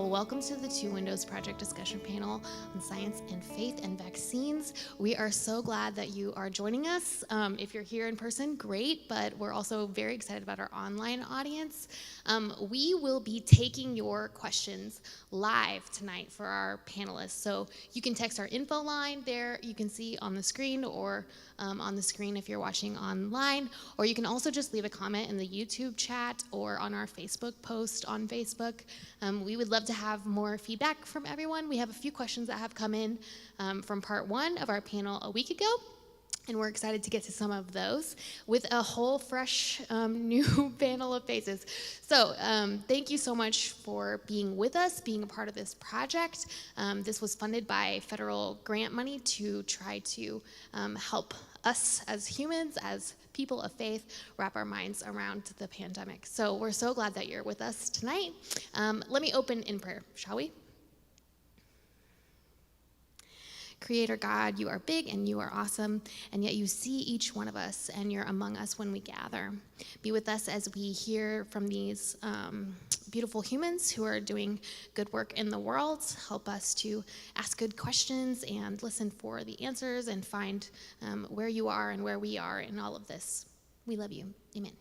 Well, welcome to the Two Windows Project discussion panel on science and faith and vaccines. We are so glad that you are joining us. If you're here in person, great, but we're also very excited about our online audience. We will be taking your questions live tonight for our panelists. So you can text our info line there, you can see on the screen, or on the screen if you're watching online, or you can also just leave a comment in the YouTube chat or on our Facebook post on Facebook. We would love to have more feedback from everyone. We have a few questions that have come in from part one of our panel a week ago, and we're excited to get to some of those with a whole fresh new panel of faces. So thank you so much for being with us, being a part of this project. This was funded by federal grant money to try to help us as humans, as people of faith, wrap our minds around the pandemic. So we're so glad that you're with us tonight. Let me open in prayer, shall we? Creator God, you are big and you are awesome, and yet you see each one of us, and you're among us when we gather. Be with us as we hear from these beautiful humans who are doing good work in the world. Help us to ask good questions and listen for the answers and find where you are and where we are in all of this. We love you. Amen.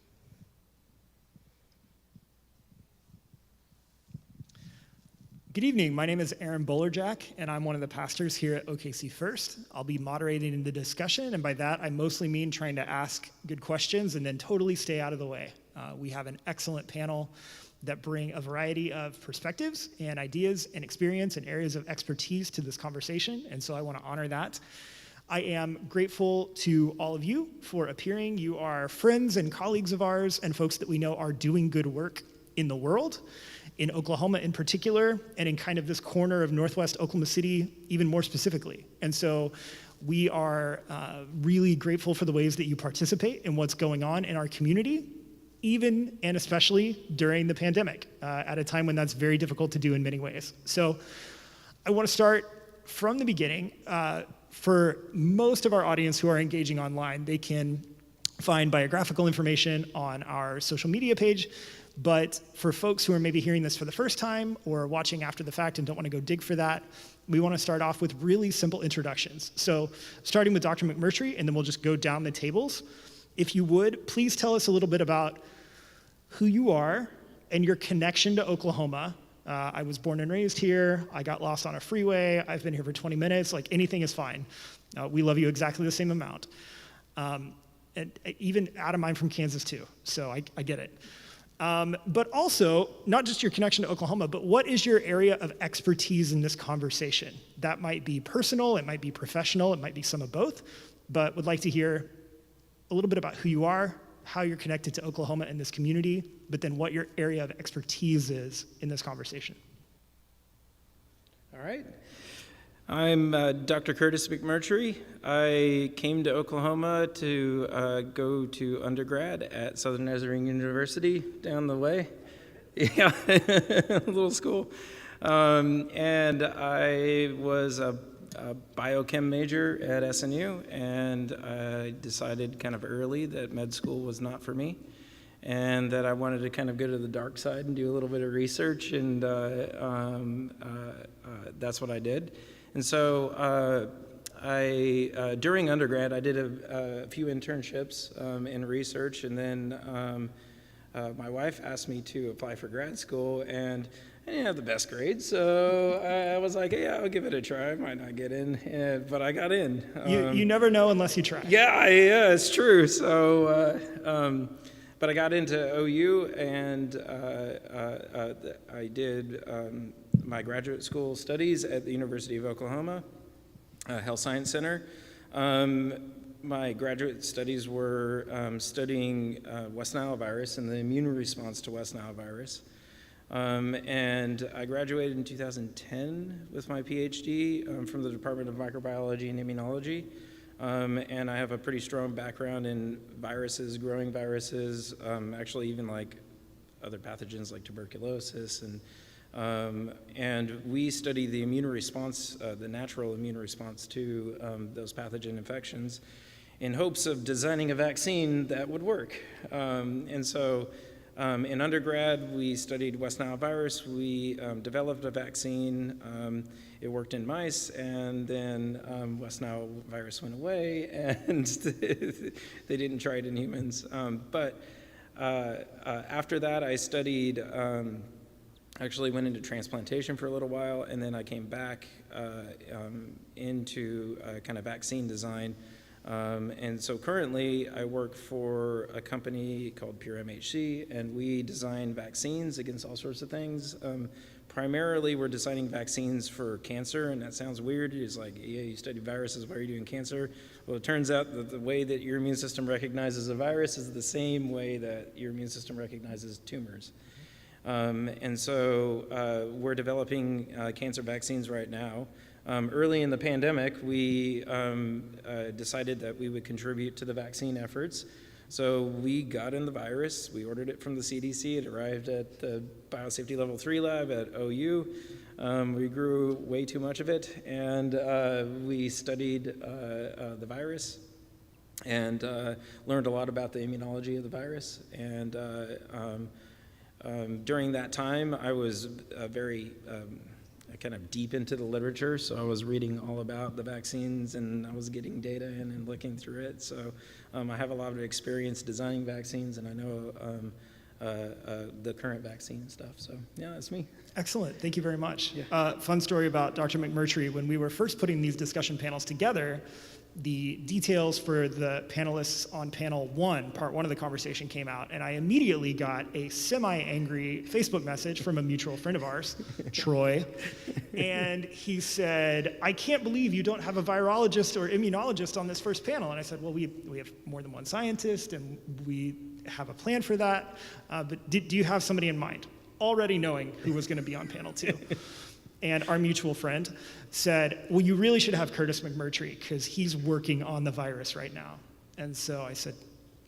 Good evening. My name is Aaron Bolerjack, and I'm one of the pastors here at OKC First. I'll be moderating the discussion, and by that, I mostly mean trying to ask good questions and then totally stay out of the way. We have an excellent panel that bring a variety of perspectives and ideas and experience and areas of expertise to this conversation, and so I want to honor that. I am grateful to all of you for appearing. You are friends and colleagues of ours and folks that we know are doing good work in the world, in Oklahoma in particular, and in kind of this corner of Northwest Oklahoma City even more specifically. And so we are really grateful for the ways that you participate in what's going on in our community, even and especially during the pandemic, at a time when that's very difficult to do in many ways. So I want to start from the beginning. For most of our audience who are engaging online, they can find biographical information on our social media page. But for folks who are maybe hearing this for the first time or watching after the fact and don't want to go dig for that, we want to start off with really simple introductions. So starting with Dr. McMurtry, and then we'll just go down the tables. If you would, please tell us a little bit about who you are and your connection to Oklahoma. I was born and raised here. I got lost on a freeway. I've been here for 20 minutes. Like, anything is fine. We love you exactly the same amount. And even Adam, I'm from Kansas too, so I get it. But also, not just your connection to Oklahoma, but what is your area of expertise in this conversation? That might be personal, it might be professional, it might be some of both, but would like to hear a little bit about who you are, how you're connected to Oklahoma and this community, but then what your area of expertise is in this conversation. All right. I'm Dr. Curtis McMurtry. I came to Oklahoma to go to undergrad at Southern Nazarene University down the way. Yeah, a little school. And I was a biochem major at SNU, and I decided kind of early that med school was not for me, and that I wanted to kind of go to the dark side and do a little bit of research, and that's what I did. And so during undergrad, I did a few internships in research, and then my wife asked me to apply for grad school, and I didn't have the best grades, so I was like, yeah, I'll give it a try. I might not get in, but I got in. You never know unless you try. Yeah, it's true. So, but I got into OU, and I did my graduate school studies at the University of Oklahoma, Health Science Center. My graduate studies were studying West Nile virus and the immune response to West Nile virus. And I graduated in 2010 with my PhD from the Department of Microbiology and Immunology. And I have a pretty strong background in viruses, growing viruses, actually even like other pathogens like tuberculosis. And we study the immune response, the natural immune response to those pathogen infections in hopes of designing a vaccine that would work. And so In undergrad, we studied West Nile virus. We developed a vaccine. It worked in mice, and then West Nile virus went away, and they didn't try it in humans. But after that, I studied, actually went into transplantation for a little while, and then I came back into kind of vaccine design. And so currently I work for a company called Pure MHC, and we design vaccines against all sorts of things. Primarily we're designing vaccines for cancer, and that sounds weird. It's like, yeah, you study viruses, why are you doing cancer? Well, it turns out that the way that your immune system recognizes a virus is the same way that your immune system recognizes tumors. And so we're developing cancer vaccines right now. Early in the pandemic, we decided that we would contribute to the vaccine efforts. So we got in the virus, we ordered it from the CDC, it arrived at the Biosafety Level 3 lab at OU. We grew way too much of it, and we studied the virus and learned a lot about the immunology of the virus. And during that time, I was very kind of deep into the literature, so I was reading all about the vaccines, and I was getting data in and looking through it. So I have a lot of experience designing vaccines, and I know the current vaccine and stuff. So yeah, that's me. Excellent. Thank you very much. Yeah. Fun story about Dr. McMurtry. When we were first putting these discussion panels together, the details for the panelists on panel 1, part 1 of the conversation came out, and I immediately got a semi-angry Facebook message from a mutual friend of ours, Troy, and he said, "I can't believe you don't have a virologist or immunologist on this first panel." And I said, well, we have more than one scientist, and we have a plan for that, but do you have somebody in mind? Already knowing who was going to be on panel 2. And our mutual friend said, well, you really should have Curtis McMurtry because he's working on the virus right now. And so I said,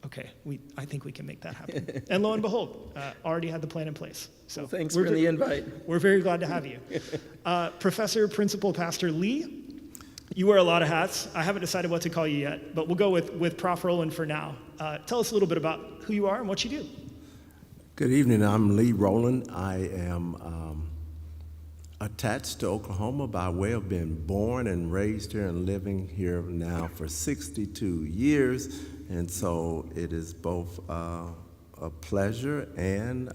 okay, I think we can make that happen. And lo and behold, already had the plan in place. So well, thanks for the invite. We're very glad to have you. Professor, Principal, Pastor Lee, you wear a lot of hats. I haven't decided what to call you yet, but we'll go with Prof. Rowland for now. Tell us a little bit about who you are and what you do. Good evening. I'm Lee Rowland. I am attached to Oklahoma by way of being born and raised here and living here now for 62 years. And so it is both a pleasure and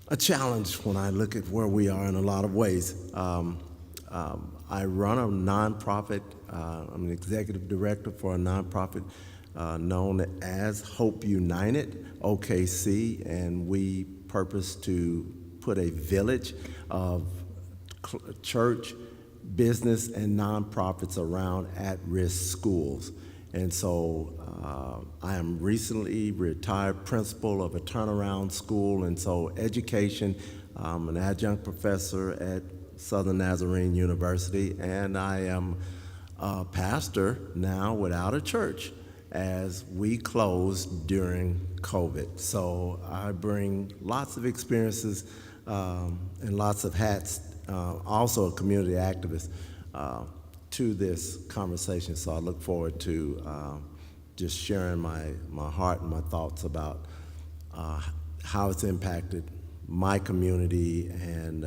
a challenge when I look at where we are in a lot of ways. I run a nonprofit. I'm an executive director for a nonprofit known as Hope United, OKC, and we purpose to put a village of church, business, and nonprofits around at-risk schools. And so I am recently retired principal of a turnaround school, and so education, I'm an adjunct professor at Southern Nazarene University, and I am a pastor now without a church as we closed during COVID. So I bring lots of experiences and lots of hats, also a community activist, to this conversation. So I look forward to just sharing my heart and my thoughts about how it's impacted my community and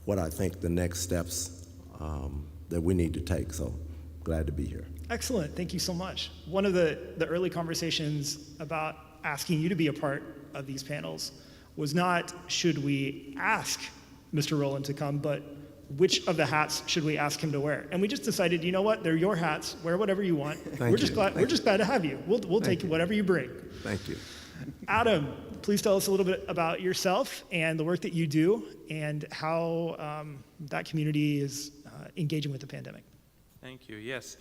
what I think the next steps that we need to take. So glad to be here. Excellent. Thank you so much. One of the early conversations about asking you to be a part of these panels was not should we ask Mr. Rowland to come, but which of the hats should we ask him to wear? And we just decided, you know what? They're your hats. Wear whatever you want. We're just glad to have you. We'll take whatever you bring. Thank you. Adam, please tell us a little bit about yourself and the work that you do and how that community is engaging with the pandemic. Thank you. Yes.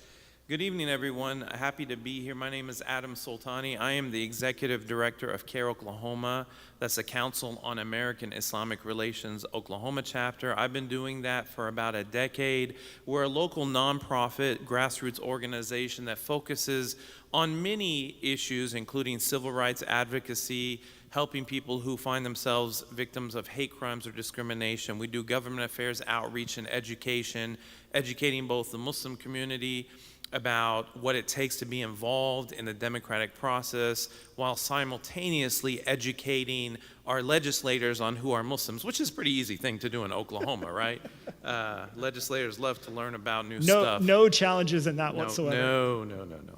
Good evening, everyone. Happy to be here. My name is Adam Soltani. I am the Executive Director of CARE Oklahoma. That's the Council on American Islamic Relations Oklahoma chapter. I've been doing that for about a decade. We're a local nonprofit grassroots organization that focuses on many issues, including civil rights advocacy, helping people who find themselves victims of hate crimes or discrimination. We do government affairs outreach and education, educating both the Muslim community about what it takes to be involved in the democratic process while simultaneously educating our legislators on who are Muslims, which is a pretty easy thing to do in Oklahoma, right? Legislators love to learn about new stuff. No challenges in that whatsoever. No,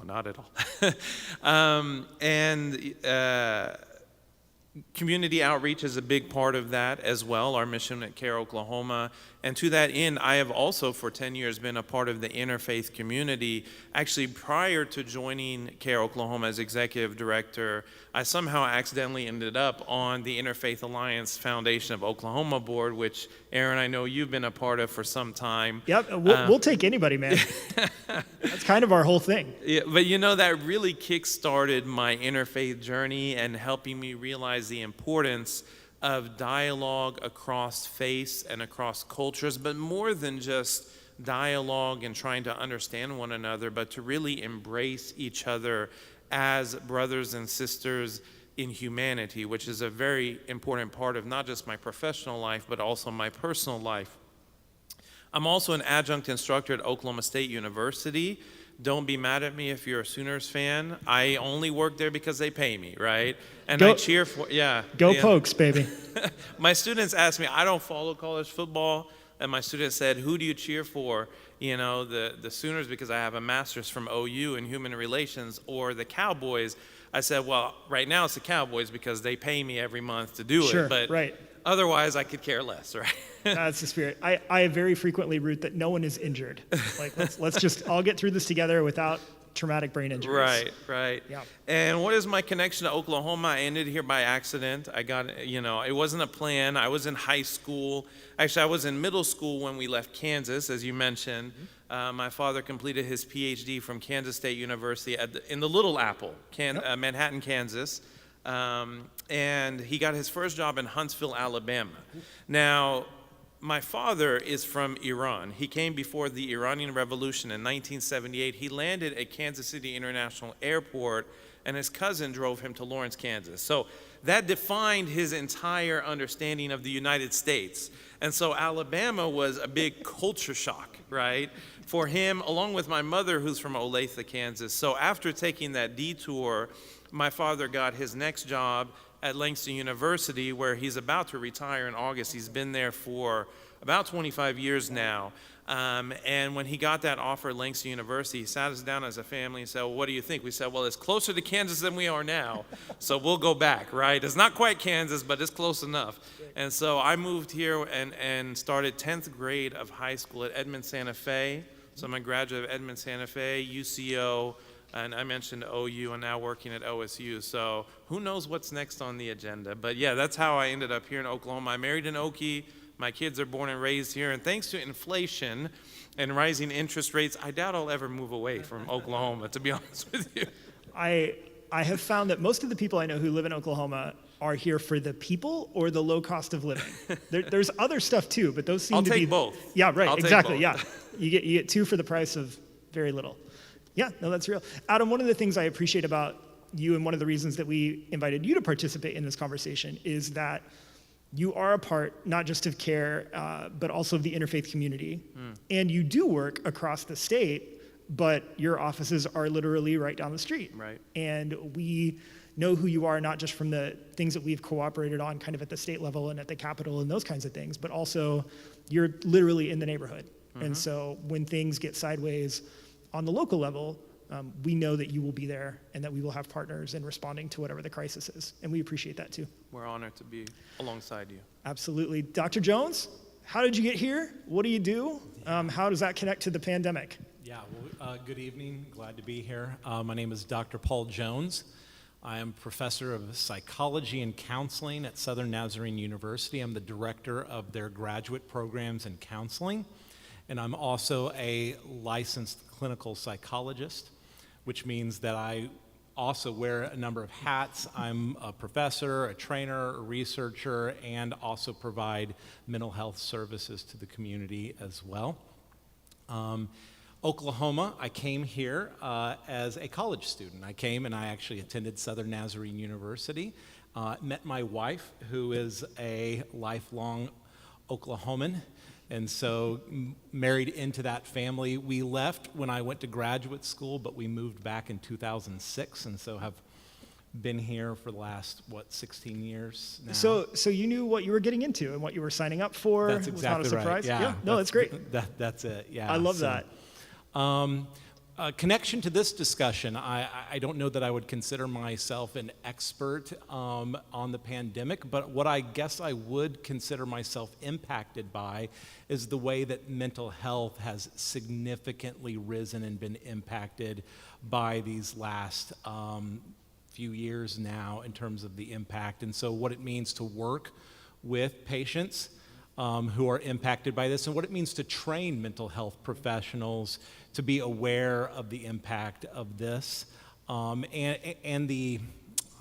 not at all. Community outreach is a big part of that as well, our mission at CARE Oklahoma. And to that end, I have also for 10 years been a part of the interfaith community. Actually, prior to joining CARE Oklahoma as executive director, I somehow accidentally ended up on the Interfaith Alliance Foundation of Oklahoma board, which, Aaron, I know you've been a part of for some time. Yep, we'll take anybody, man. That's kind of our whole thing. Yeah, but you know, that really kick-started my interfaith journey and helping me realize the importance of dialogue across faiths and across cultures, but more than just dialogue and trying to understand one another, but to really embrace each other as brothers and sisters in humanity, which is a very important part of not just my professional life, but also my personal life. I'm also an adjunct instructor at Oklahoma State University. Don't be mad at me if you're a Sooners fan. I only work there because they pay me, right? And I cheer for, Go Pokes, baby. My students ask me, I don't follow college football, and my students said, who do you cheer for? You know, the Sooners because I have a master's from OU in human relations, or the Cowboys. I said, well, right now it's the Cowboys because they pay me every month to do Sure, it. But right. Otherwise, I could care less, right? That's the spirit. I very frequently root that no one is injured. Like, let's just all get through this together without traumatic brain injuries. Right. Yeah. And what is my connection to Oklahoma? I ended here by accident. I got, it wasn't a plan. I was in high school. Actually, I was in middle school when we left Kansas, as you mentioned. My father completed his PhD from Kansas State University in the Little Apple, Manhattan, Kansas. And he got his first job in Huntsville, Alabama. Now, my father is from Iran. He came before the Iranian Revolution in 1978. He landed at Kansas City International Airport, and his cousin drove him to Lawrence, Kansas. So that defined his entire understanding of the United States. And so Alabama was a big culture shock, right, for him, along with my mother, who's from Olathe, Kansas. So after taking that detour, my father got his next job at Langston University, where he's about to retire in August. He's been there for about 25 years now. And when he got that offer at Langston University, he sat us down as a family and said, well, what do you think? We said, well, it's closer to Kansas than we are now, so we'll go back, right? It's not quite Kansas, but it's close enough. And so I moved here and started 10th grade of high school at Edmond Santa Fe. So I'm a graduate of Edmond Santa Fe, UCO, and I mentioned OU, and now working at OSU. So who knows what's next on the agenda. But yeah, that's how I ended up here in Oklahoma. I married an Okie. My kids are born and raised here. And thanks to inflation and rising interest rates, I doubt I'll ever move away from Oklahoma, to be honest with you. I have found that most of the people I know who live in Oklahoma are here for the people or the low cost of living. There's other stuff too, but those seem I'll to be... take both. Yeah, right, I'll take exactly, both. yeah. You get two for the price of very little. Yeah, no, that's real. Adam, one of the things I appreciate about you, and one of the reasons that we invited you to participate in this conversation, is that you are a part not just of CARE, but also of the interfaith community. And you do work across the state, but your offices are literally right down the street. Right. And we know who you are, not just from the things that we've cooperated on kind of at the state level and at the Capitol and those kinds of things, but also you're literally in the neighborhood. And so when things get sideways on the local level, we know that you will be there and that we will have partners in responding to whatever the crisis is. And we appreciate that too. We're honored to be alongside you. Absolutely. Dr. Jones, how did you get here? What do you do? How does that connect to the pandemic? Yeah, well, good evening. Glad to be here. My name is Dr. Paul Jones. I am professor of psychology and counseling at Southern Nazarene University. I'm the director of their graduate programs in counseling. And I'm also a licensed clinical psychologist, which means that I also wear a number of hats. I'm a professor, a trainer, a researcher, and also provide mental health services to the community as well. Oklahoma, I came here as a college student. I came and I actually attended Southern Nazarene University, met my wife, who is a lifelong Oklahoman. And so married into that family. We left when I went to graduate school, but we moved back in 2006, and so have been here for the last, 16 years now. So you knew what you were getting into and what you were signing up for. That's It was not a exactly right. surprise. Yeah, No, that's great. That's it. Yeah, I love that. Connection to this discussion, I don't know that I would consider myself an expert on the pandemic, but what I guess I would consider myself impacted by is the way that mental health has significantly risen and been impacted by these last few years now in terms of the impact. And so what it means to work with patients who are impacted by this, and what it means to train mental health professionals to be aware of the impact of this, and the,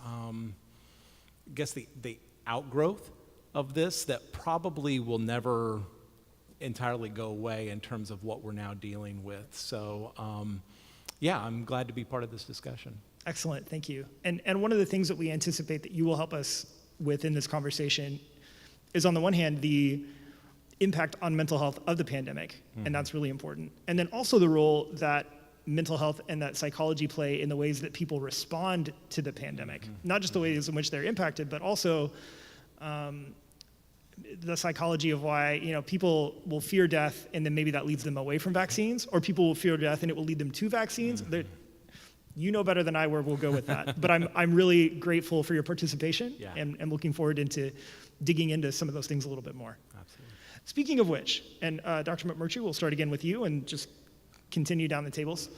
I guess the outgrowth of this that probably will never entirely go away in terms of what we're now dealing with. So, yeah, I'm glad to be part of this discussion. Excellent, thank you. And one of the things that we anticipate that you will help us with in this conversation is, on the one hand, the impact on mental health of the pandemic, and that's really important. And then also the role that mental health and that psychology play in the ways that people respond to the pandemic. Not just the ways in which they're impacted, but also the psychology of why, people will fear death and then maybe that leads them away from vaccines, or people will fear death and it will lead them to vaccines. You know better than I where we'll go with that. But I'm really grateful for your participation, and looking forward into digging into some of those things a little bit more. Absolutely. Speaking of which, and Dr. McMurtry, we'll start again with you and just continue down the tables.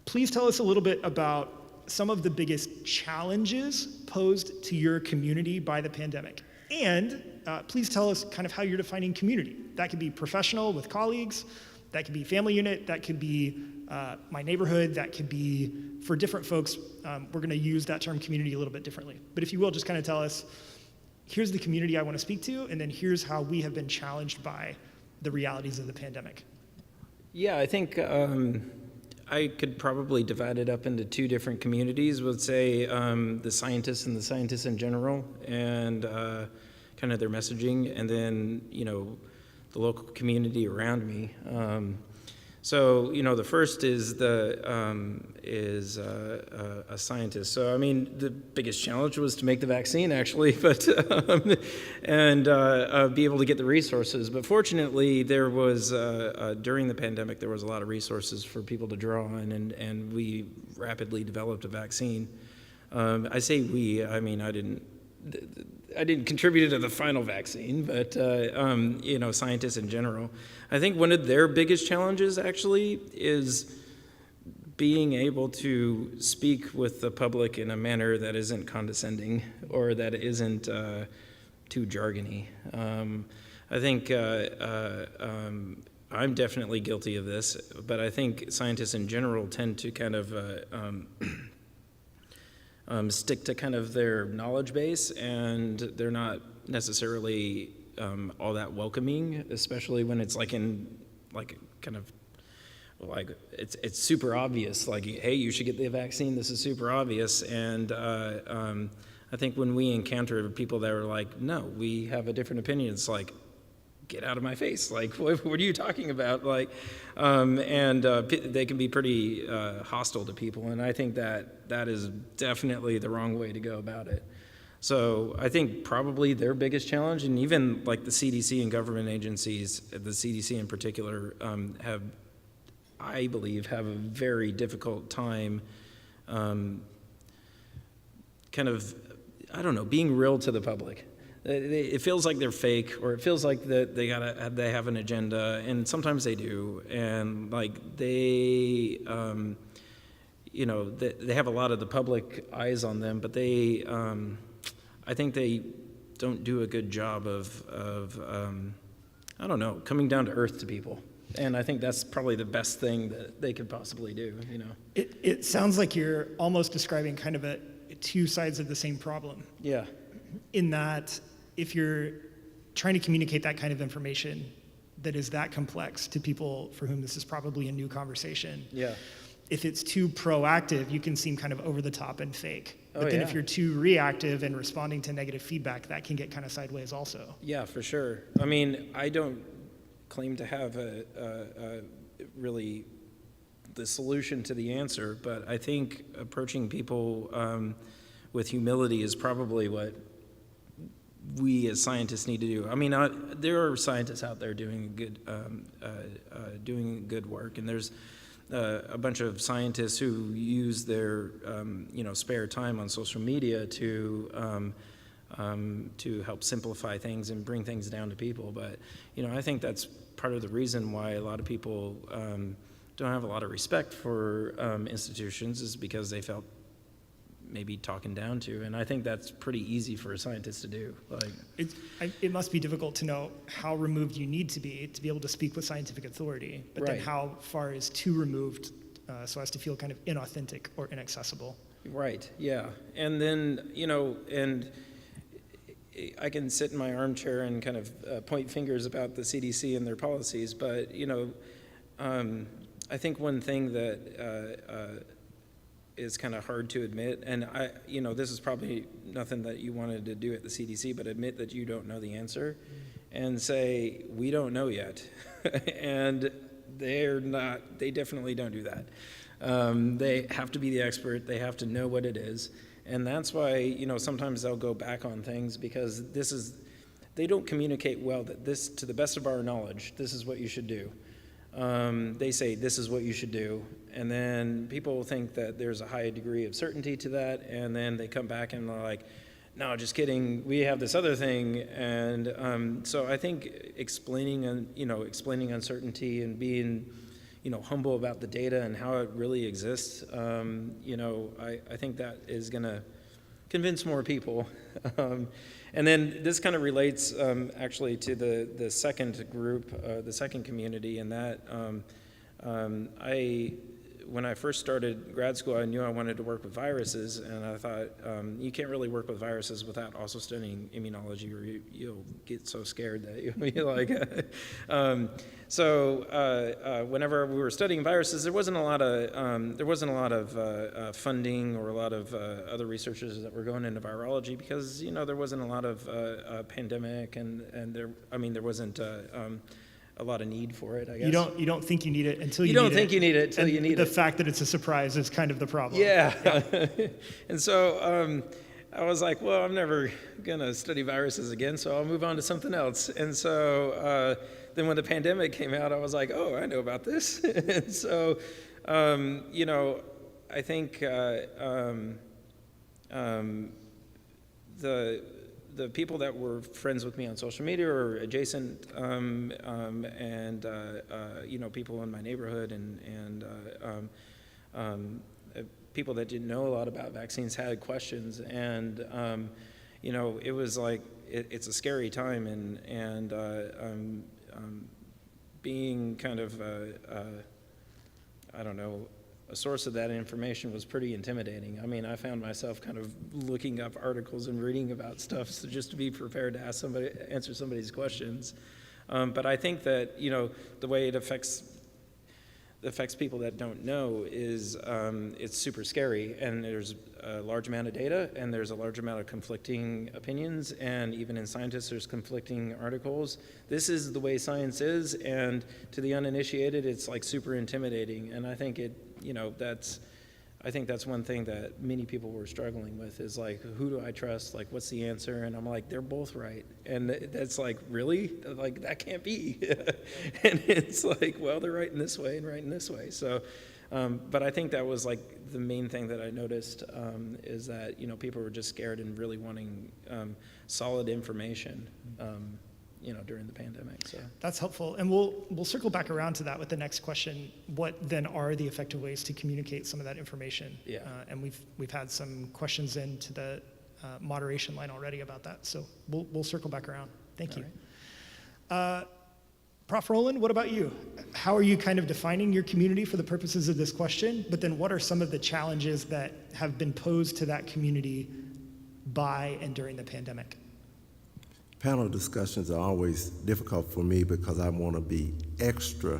Please tell us a little bit about some of the biggest challenges posed to your community by the pandemic. And please tell us kind of how you're defining community. That could be professional with colleagues, that could be family unit, that could be my neighborhood, that could be, for different folks, we're gonna use that term community a little bit differently. But if you will, just kind of tell us, here's the community I want to speak to, and then here's how we have been challenged by the realities of the pandemic. Yeah, I think I could probably divide it up into two different communities. Would say the scientists and the scientists in general, and kind of their messaging, and then the local community around me. So the first is a scientist. So I mean, the biggest challenge was to make the vaccine, actually, but and be able to get the resources. But fortunately, there was during the pandemic there was a lot of resources for people to draw on, and we rapidly developed a vaccine. I say we. I mean, I didn't contribute to the final vaccine, but scientists in general. I think one of their biggest challenges actually is being able to speak with the public in a manner that isn't condescending or that isn't too jargony. I think I'm definitely guilty of this, but I think scientists in general tend to kind of stick to kind of their knowledge base, and they're not necessarily all that welcoming, especially when it's it's super obvious, like, hey, you should get the vaccine, this is super obvious. And I think when we encounter people that are like, no, we have a different opinion, it's like, get out of my face, like, what are you talking about? Like, they can be pretty hostile to people, and I think that is definitely the wrong way to go about it. So I think probably their biggest challenge, and even like the CDC and government agencies, the CDC in particular, I believe, have a very difficult time kind of, I don't know, being real to the public. It feels like they're fake, or it feels like that they have an agenda, and sometimes they do, and like they have a lot of the public eyes on them, but they I think they don't do a good job of I don't know, coming down to earth to people, and I think that's probably the best thing that they could possibly do. It sounds like you're almost describing kind of two sides of the same problem. Yeah. In that, if you're trying to communicate that kind of information that is that complex to people for whom this is probably a new conversation, if it's too proactive, you can seem kind of over the top and fake. But then if you're too reactive and responding to negative feedback, that can get kind of sideways also. Yeah, for sure. I mean, I don't claim to have a really the solution to the answer, but I think approaching people with humility is probably what we as scientists need to do. I mean, there are scientists out there doing good work, and there's a bunch of scientists who use their spare time on social media to help simplify things and bring things down to people. But I think that's part of the reason why a lot of people don't have a lot of respect for institutions, is because they felt maybe talking down to, and I think that's pretty easy for a scientist to do. It must be difficult to know how removed you need to be able to speak with scientific authority, but then Right. how far is too removed so as to feel kind of inauthentic or inaccessible. Right, yeah. And then, and I can sit in my armchair and kind of point fingers about the CDC and their policies, but, I think one thing that is kind of hard to admit, and this is probably nothing that you wanted to do at the CDC, but admit that you don't know the answer and say, we don't know yet. And they definitely don't do that. They have to be the expert, they have to know what it is. And that's why, sometimes they'll go back on things, because they don't communicate well that this, to the best of our knowledge, this is what you should do. They say, this is what you should do. And then people think that there's a high degree of certainty to that. And then they come back and they're like, no, just kidding. We have this other thing. And so I think explaining uncertainty and being, humble about the data and how it really exists, I think that is going to convince more people. And then this kind of relates actually to the second group, the second community, and that when I first started grad school, I knew I wanted to work with viruses, and I thought, you can't really work with viruses without also studying immunology, or you'll get so scared that you'll be like, whenever we were studying viruses, there wasn't a lot of funding or a lot of other researchers that were going into virology, because there wasn't a lot of pandemic, and there wasn't a lot of need for it, I guess. You don't think you need it until you need it. You don't think you need it until you need it. The fact that it's a surprise is kind of the problem. Yeah. And so I was like, well, I'm never going to study viruses again, so I'll move on to something else. And so then when the pandemic came out, I was like, oh, I know about this. And so, I think the people that were friends with me on social media or adjacent, and people in my neighborhood and people that didn't know a lot about vaccines had questions, and it was like it's a scary time, and being kind of I don't know, a source of that information was pretty intimidating. I mean, I found myself kind of looking up articles and reading about stuff just to be prepared to answer somebody's questions. But I think that, the way it affects people that don't know is it's super scary, and there's a large amount of data, and there's a large amount of conflicting opinions, and even in scientists there's conflicting articles. This is the way science is, and to the uninitiated it's like super intimidating, and I think that's one thing that many people were struggling with, is like, who do I trust? Like, what's the answer? And I'm like, they're both right. And that's like, really? Like, that can't be. And it's like, well, they're right in this way and right in this way. So, but I think that was like the main thing that I noticed, is that, people were just scared and really wanting solid information. During the pandemic. So that's helpful, and we'll circle back around to that with the next question. What then are the effective ways to communicate some of that information? Yeah. And we've had some questions into the moderation line already about that, so we'll circle back around. Thank you. Right. Prof. Rowland, what about you? How are you kind of defining your community for the purposes of this question? But then what are some of the challenges that have been posed to that community by and during the pandemic? Panel discussions are always difficult for me because I want to be extra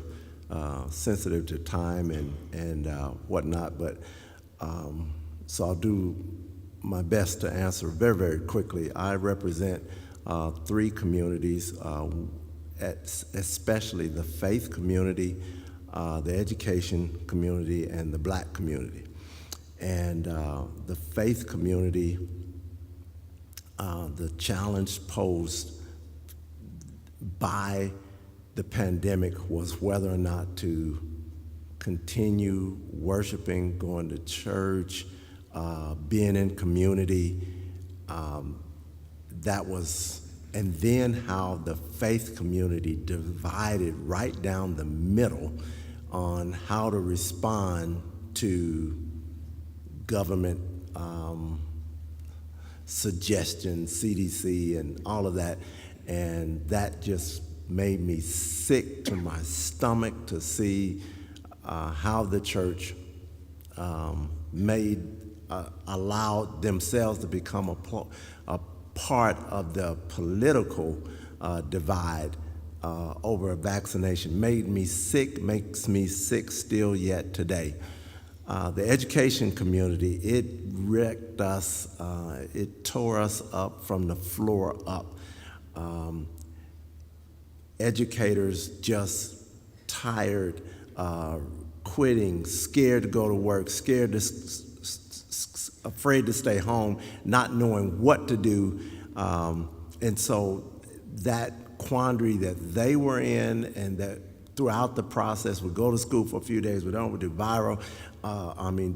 sensitive to time and whatnot, but so I'll do my best to answer very, very quickly. I represent 3 communities, especially the faith community, the education community, and the black community. And the faith community, the challenge posed by the pandemic was whether or not to continue worshiping, going to church, being in community. And then how the faith community divided right down the middle on how to respond to government suggestions, CDC, and all of that. And that just made me sick to my stomach to see how the church allowed themselves to become a part of the political divide over vaccination. Made me sick, makes me sick still yet today. The education community, it wrecked us, it tore us up from the floor up. Educators just tired, quitting, scared to go to work, afraid to stay home, not knowing what to do. And so that quandary that they were in, and that throughout the process would go to school for a few days, we don't do viral,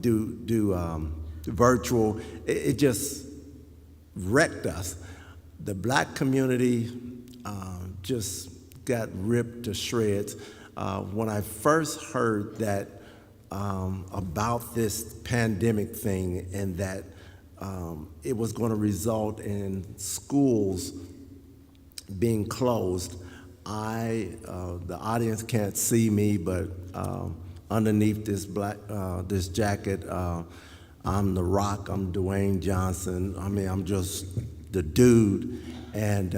do virtual, it just wrecked us. The black community just got ripped to shreds. When I first heard that about this pandemic thing, and that it was going to result in schools being closed, the audience can't see me, but underneath this jacket, I'm the Rock. I'm Dwayne Johnson. I'm just the dude, and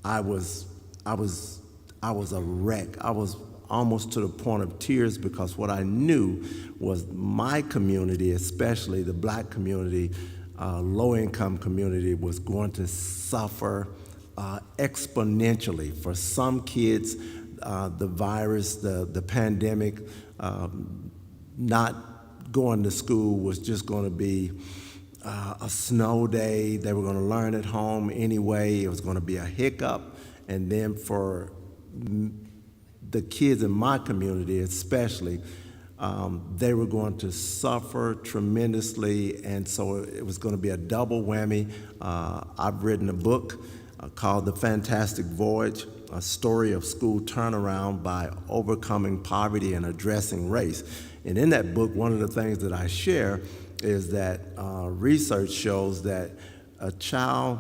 I was a wreck. I was almost to the point of tears, because what I knew was my community, especially the black community, low-income community, was going to suffer exponentially. For some kids, the virus, the pandemic, not going to school was just going to be a snow day. They were going to learn at home anyway. It was going to be a hiccup. And then for the kids in my community especially, they were going to suffer tremendously, and so it was going to be a double whammy. I've written a book called The Fantastic Voyage, a story of school turnaround by overcoming poverty and addressing race. And in that book, one of the things that I share is that research shows that a child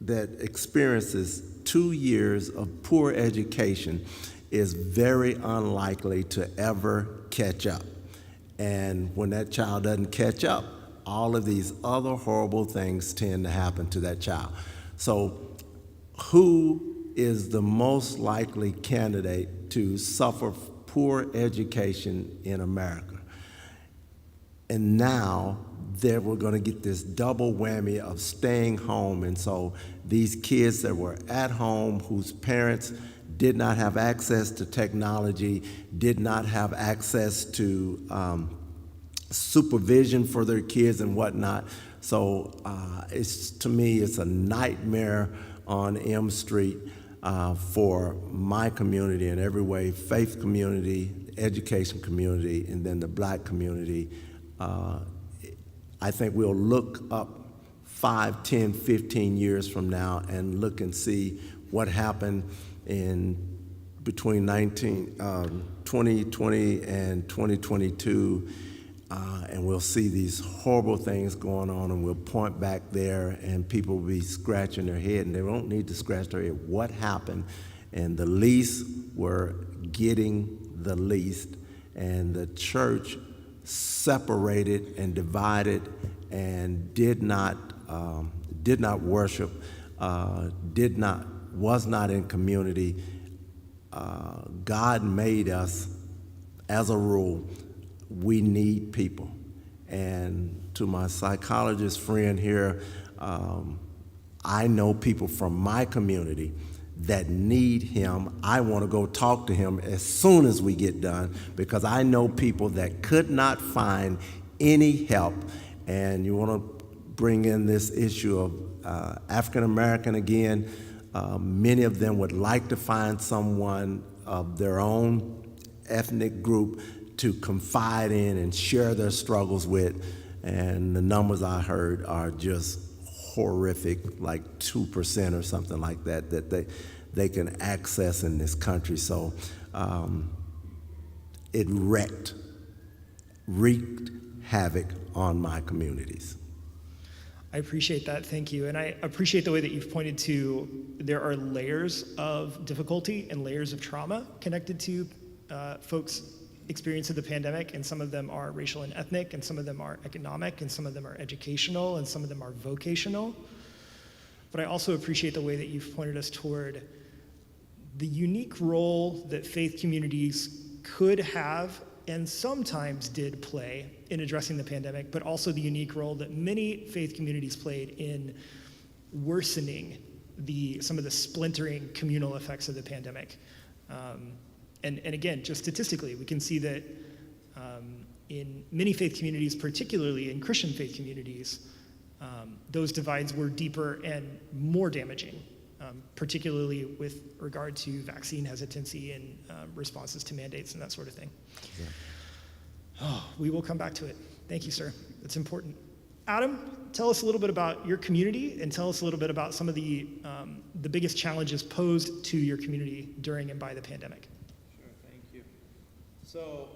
that experiences 2 years of poor education is very unlikely to ever catch up. And when that child doesn't catch up, all of these other horrible things tend to happen to that child. So who is the most likely candidate to suffer poor education in America? And now we're going to get this double whammy of staying home. And so these kids that were at home, whose parents did not have access to technology, did not have access to supervision for their kids and whatnot. So to me, it's a nightmare on M Street for my community in every way: faith community, education community, and then the black community. I think we'll look up 5, 10, 15 years from now and look and see what happened in between 2020 and 2022, and we'll see these horrible things going on, and we'll point back there, and people will be scratching their head, and they don't need to scratch their head. What happened? And the least were getting the least, and the church separated and divided and did not worship, was not in community. God made us, as a rule, we need people. And to my psychologist friend here, I know people from my community that need him. I want to go talk to him as soon as we get done, because I know people that could not find any help. And you want to bring in this issue of African American again. Many of them would like to find someone of their own ethnic group to confide in and share their struggles with. And the numbers I heard are just horrific, like 2% or something like that, that they can access in this country. So it wreaked havoc on my communities. I appreciate that, thank you. And I appreciate the way that you've pointed to there are layers of difficulty and layers of trauma connected to folks' experience of the pandemic, and some of them are racial and ethnic, and some of them are economic, and some of them are educational, and some of them are vocational. But I also appreciate the way that you've pointed us toward the unique role that faith communities could have and sometimes did play in addressing the pandemic, but also the unique role that many faith communities played in worsening some of the splintering communal effects of the pandemic. And again, just statistically, we can see that in many faith communities, particularly in Christian faith communities, those divides were deeper and more damaging, particularly with regard to vaccine hesitancy and responses to mandates and that sort of thing. Yeah. Oh, we will come back to it. Thank you, sir. That's important. Adam, tell us a little bit about your community, and tell us a little bit about some of the biggest challenges posed to your community during and by the pandemic. Sure, thank you. So,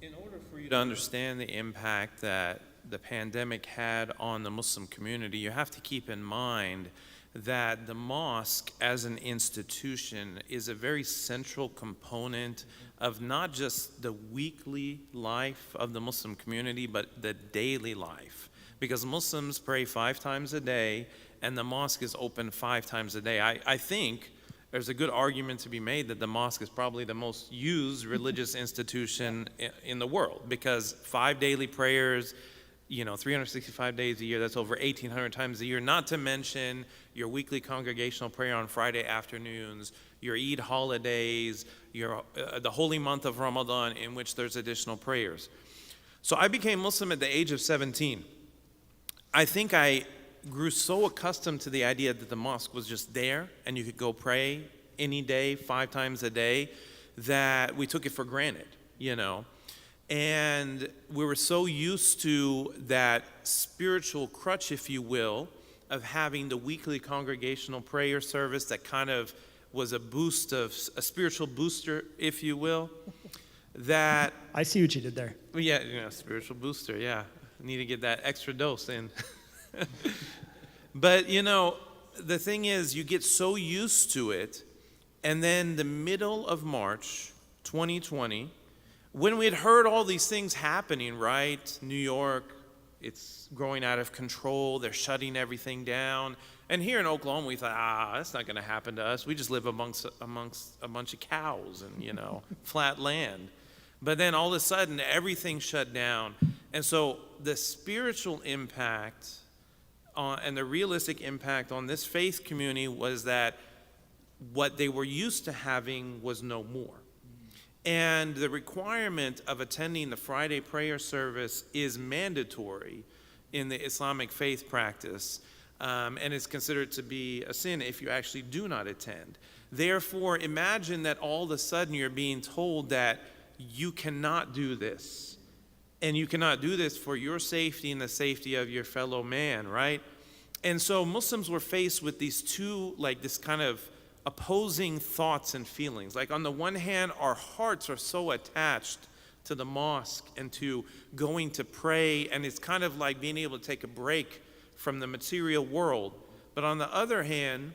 in order for you to understand the impact that the pandemic had on the Muslim community, you have to keep in mind that the mosque as an institution is a very central component of not just the weekly life of the Muslim community, but the daily life. Because Muslims pray 5 times a day, and the mosque is open 5 times a day. I think there's a good argument to be made that the mosque is probably the most used religious institution in the world, because 5 daily prayers, 365 days a year, that's over 1,800 times a year, not to mention your weekly congregational prayer on Friday afternoons, your Eid holidays, the holy month of Ramadan, in which there's additional prayers. So I became Muslim at the age of 17. I think I grew so accustomed to the idea that the mosque was just there and you could go pray any day, 5 times a day, that we took it for granted, And we were so used to that spiritual crutch, if you will, of having the weekly congregational prayer service that kind of was a spiritual booster, if you will, that... I see what you did there. Yeah, spiritual booster, yeah. I need to get that extra dose in. But, the thing is, you get so used to it, and then the middle of March 2020, when we had heard all these things happening, right? New York, it's growing out of control. They're shutting everything down. And here in Oklahoma, we thought, that's not going to happen to us. We just live amongst a bunch of cows and, flat land. But then all of a sudden, everything shut down. And so the spiritual impact and the realistic impact on this faith community was that what they were used to having was no more. And the requirement of attending the Friday prayer service is mandatory in the Islamic faith practice, and it's considered to be a sin if you actually do not attend. Therefore, imagine that all of a sudden you're being told that you cannot do this, and you cannot do this for your safety and the safety of your fellow man, right? And so Muslims were faced with these two, this kind of opposing thoughts and feelings. Like, on the one hand, our hearts are so attached to the mosque and to going to pray, and it's kind of like being able to take a break from the material world. But on the other hand,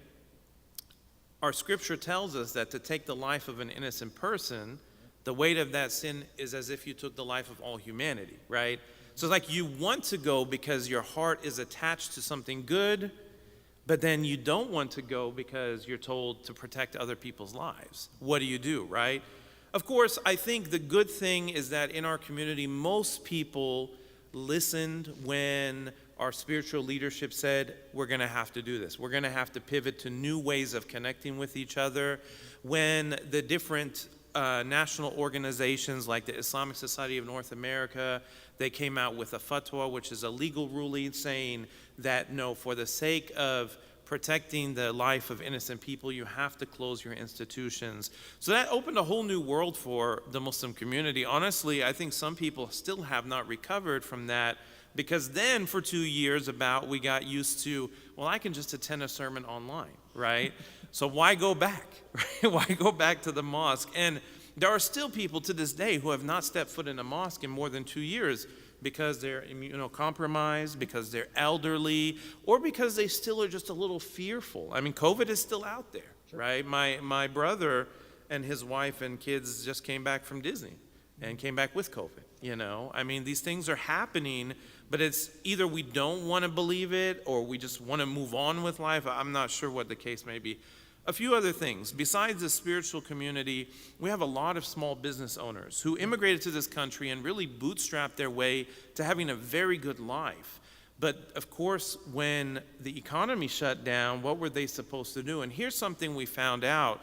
our scripture tells us that to take the life of an innocent person, the weight of that sin is as if you took the life of all humanity, right? So it's like you want to go because your heart is attached to something good, but then you don't want to go because you're told to protect other people's lives. What do, right? Of course, I think the good thing is that in our community, most people listened when our spiritual leadership said, we're going to have to do this. We're going to have to pivot to new ways of connecting with each other. When the different national organizations like the Islamic Society of North America, they came out with a fatwa, which is a legal ruling saying that no, for the sake of protecting the life of innocent people, you have to close your institutions. So that opened a whole new world for the Muslim community. Honestly, I think some people still have not recovered from that, because then for 2 years we got used to, well, I can just attend a sermon online, right? So why go back, right? Why go back to the mosque? And there are still people to this day who have not stepped foot in a mosque in more than 2 years because they're immunocompromised, because they're elderly, or because they still are just a little fearful. I mean, COVID is still out there, right? My brother and his wife and kids just came back from Disney and came back with COVID, I mean, these things are happening, but it's either we don't want to believe it or we just want to move on with life. I'm not sure what the case may be. A few other things. Besides the spiritual community, we have a lot of small business owners who immigrated to this country and really bootstrapped their way to having a very good life. But of course, when the economy shut down, what were they supposed to do? And here's something we found out.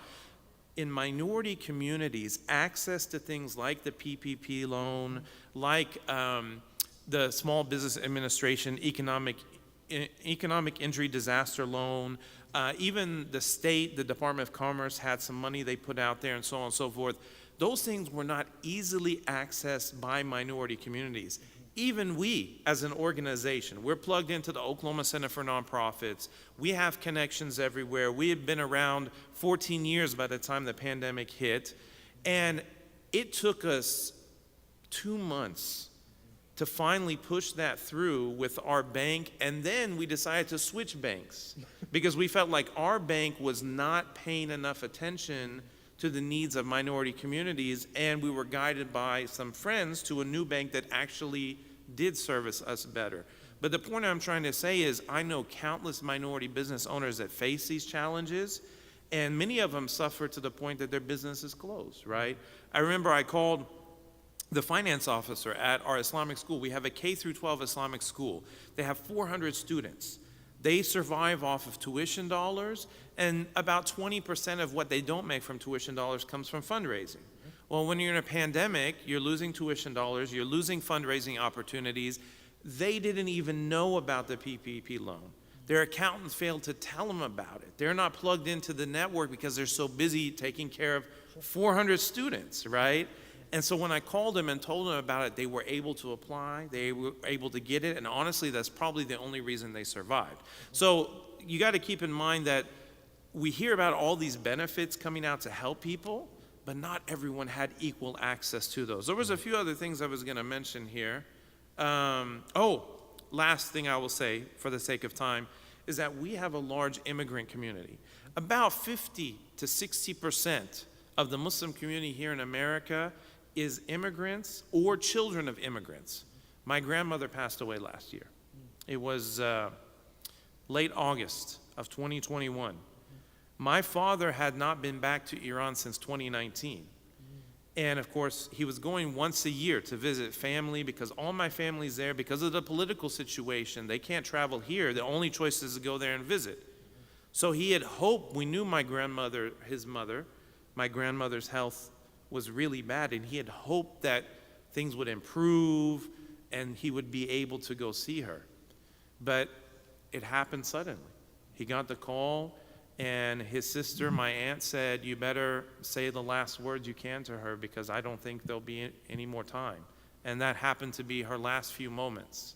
In minority communities, access to things like the PPP loan, like the Small Business Administration economic injury disaster loan, even the state, the Department of Commerce had some money they put out there and so on and so forth. Those things were not easily accessed by minority communities. Even we, as an organization, we're plugged into the Oklahoma Center for Nonprofits. We have connections everywhere. We had been around 14 years by the time the pandemic hit. And it took us 2 months to finally push that through with our bank, and then we decided to switch banks because we felt like our bank was not paying enough attention to the needs of minority communities, and we were guided by some friends to a new bank that actually did service us better. But the point I'm trying to say is I know countless minority business owners that face these challenges, and many of them suffer to the point that their business is closed, right? I remember I called the finance officer at our Islamic school. We have a K through 12 Islamic school. They have 400 students. They survive off of tuition dollars, and about 20% of what they don't make from tuition dollars comes from fundraising. Well, when you're in a pandemic, you're losing tuition dollars, you're losing fundraising opportunities. They didn't even know about the PPP loan. Their accountants failed to tell them about it. They're not plugged into the network because they're so busy taking care of 400 students, right? And so when I called them and told them about it, they were able to apply, they were able to get it, and honestly, that's probably the only reason they survived. So you got to keep in mind that we hear about all these benefits coming out to help people, but not everyone had equal access to those. There was a few other things I was going to mention here. Last thing I will say, for the sake of time, is that we have a large immigrant community. About 50 to 60% of the Muslim community here in America is immigrants or children of immigrants. My grandmother passed away last year. It was late August of 2021. My father had not been back to Iran since 2019. And of course, he was going once a year to visit family because all my family's there because of the political situation. They can't travel here. The only choice is to go there and visit. So he had hoped, we knew my grandmother, his mother, my grandmother's health was really bad, and he had hoped that things would improve and he would be able to go see her. But it happened suddenly. He got the call, and his sister, my aunt, said, you better say the last words you can to her because I don't think there'll be any more time. And that happened to be her last few moments.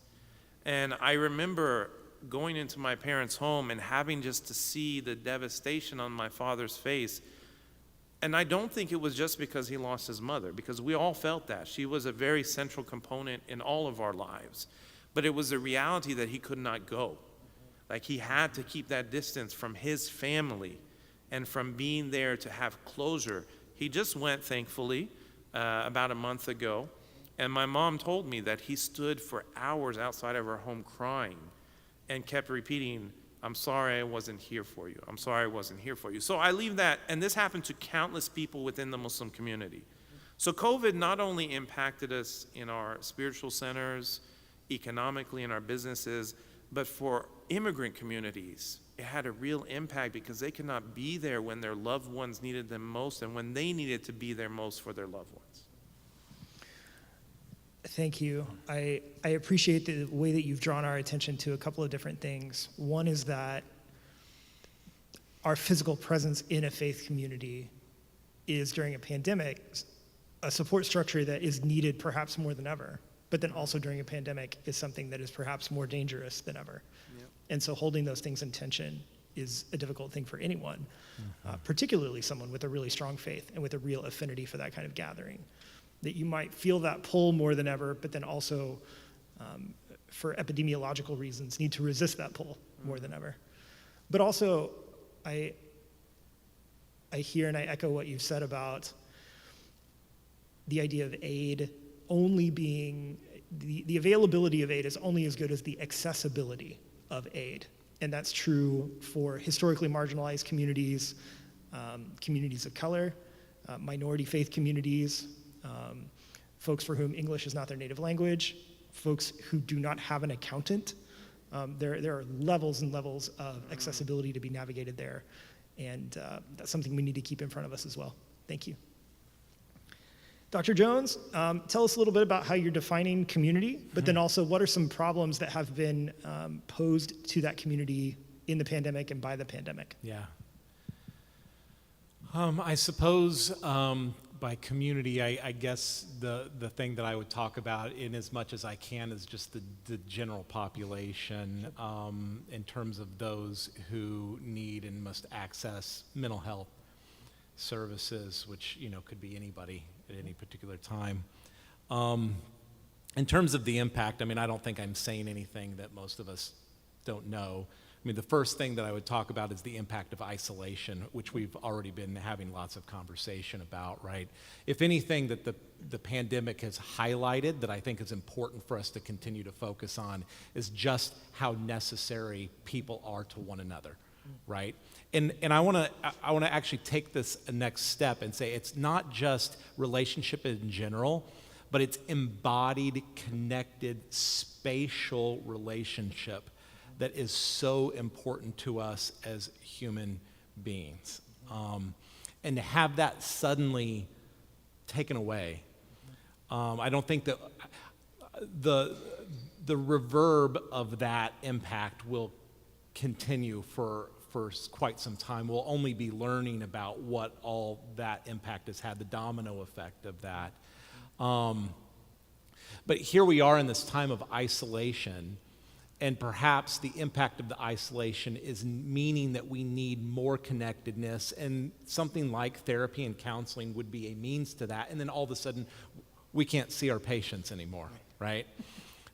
And I remember going into my parents' home and having just to see the devastation on my father's face. And I don't think it was just because he lost his mother, because we all felt that. She was a very central component in all of our lives. But it was the reality that he could not go. Like, he had to keep that distance from his family and from being there to have closure. He just went, thankfully, about a month ago. And my mom told me that he stood for hours outside of our home crying and kept repeating, I'm sorry I wasn't here for you. I'm sorry I wasn't here for you. So I leave that, and this happened to countless people within the Muslim community. So COVID not only impacted us in our spiritual centers, economically in our businesses, but for immigrant communities, it had a real impact because they could not be there when their loved ones needed them most and when they needed to be there most for their loved ones. Thank you. I appreciate the way that you've drawn our attention to a couple of different things. One is that our physical presence in a faith community is, during a pandemic, a support structure that is needed perhaps more than ever, but then also during a pandemic is something that is perhaps more dangerous than ever. Yep. And so holding those things in tension is a difficult thing for anyone, particularly someone with a really strong faith and with a real affinity for that kind of gathering. That you might feel that pull more than ever, but then also, for epidemiological reasons, need to resist that pull more than ever. But also, I hear and I echo what you've said about the idea of aid only being, the availability of aid is only as good as the accessibility of aid. And that's true for historically marginalized communities, communities of color, minority faith communities, folks for whom English is not their native language, folks who do not have an accountant. There are levels and levels of accessibility to be navigated there, and that's something we need to keep in front of us as well. Thank you. Dr. Jones, tell us a little bit about how you're defining community, but then also what are some problems that have been posed to that community in the pandemic and by the pandemic? Yeah. I suppose by community, I guess the thing that I would talk about in as much as I can is just the general population in terms of those who need and must access mental health services, which could be anybody at any particular time. In terms of the impact, I don't think I'm saying anything that most of us don't know. The first thing that I would talk about is the impact of isolation, which we've already been having lots of conversation about, right? If anything that the pandemic has highlighted that I think is important for us to continue to focus on is just how necessary people are to one another, right? And I want to actually take this a next step and say it's not just relationship in general, but it's embodied, connected, spatial relationship that is so important to us as human beings. And to have that suddenly taken away, I don't think that the reverb of that impact will continue for quite some time. We'll only be learning about what all that impact has had, the domino effect of that. But here we are in this time of isolation, and perhaps the impact of the isolation is meaning that we need more connectedness, and something like therapy and counseling would be a means to that. And then all of a sudden, we can't see our patients anymore, right?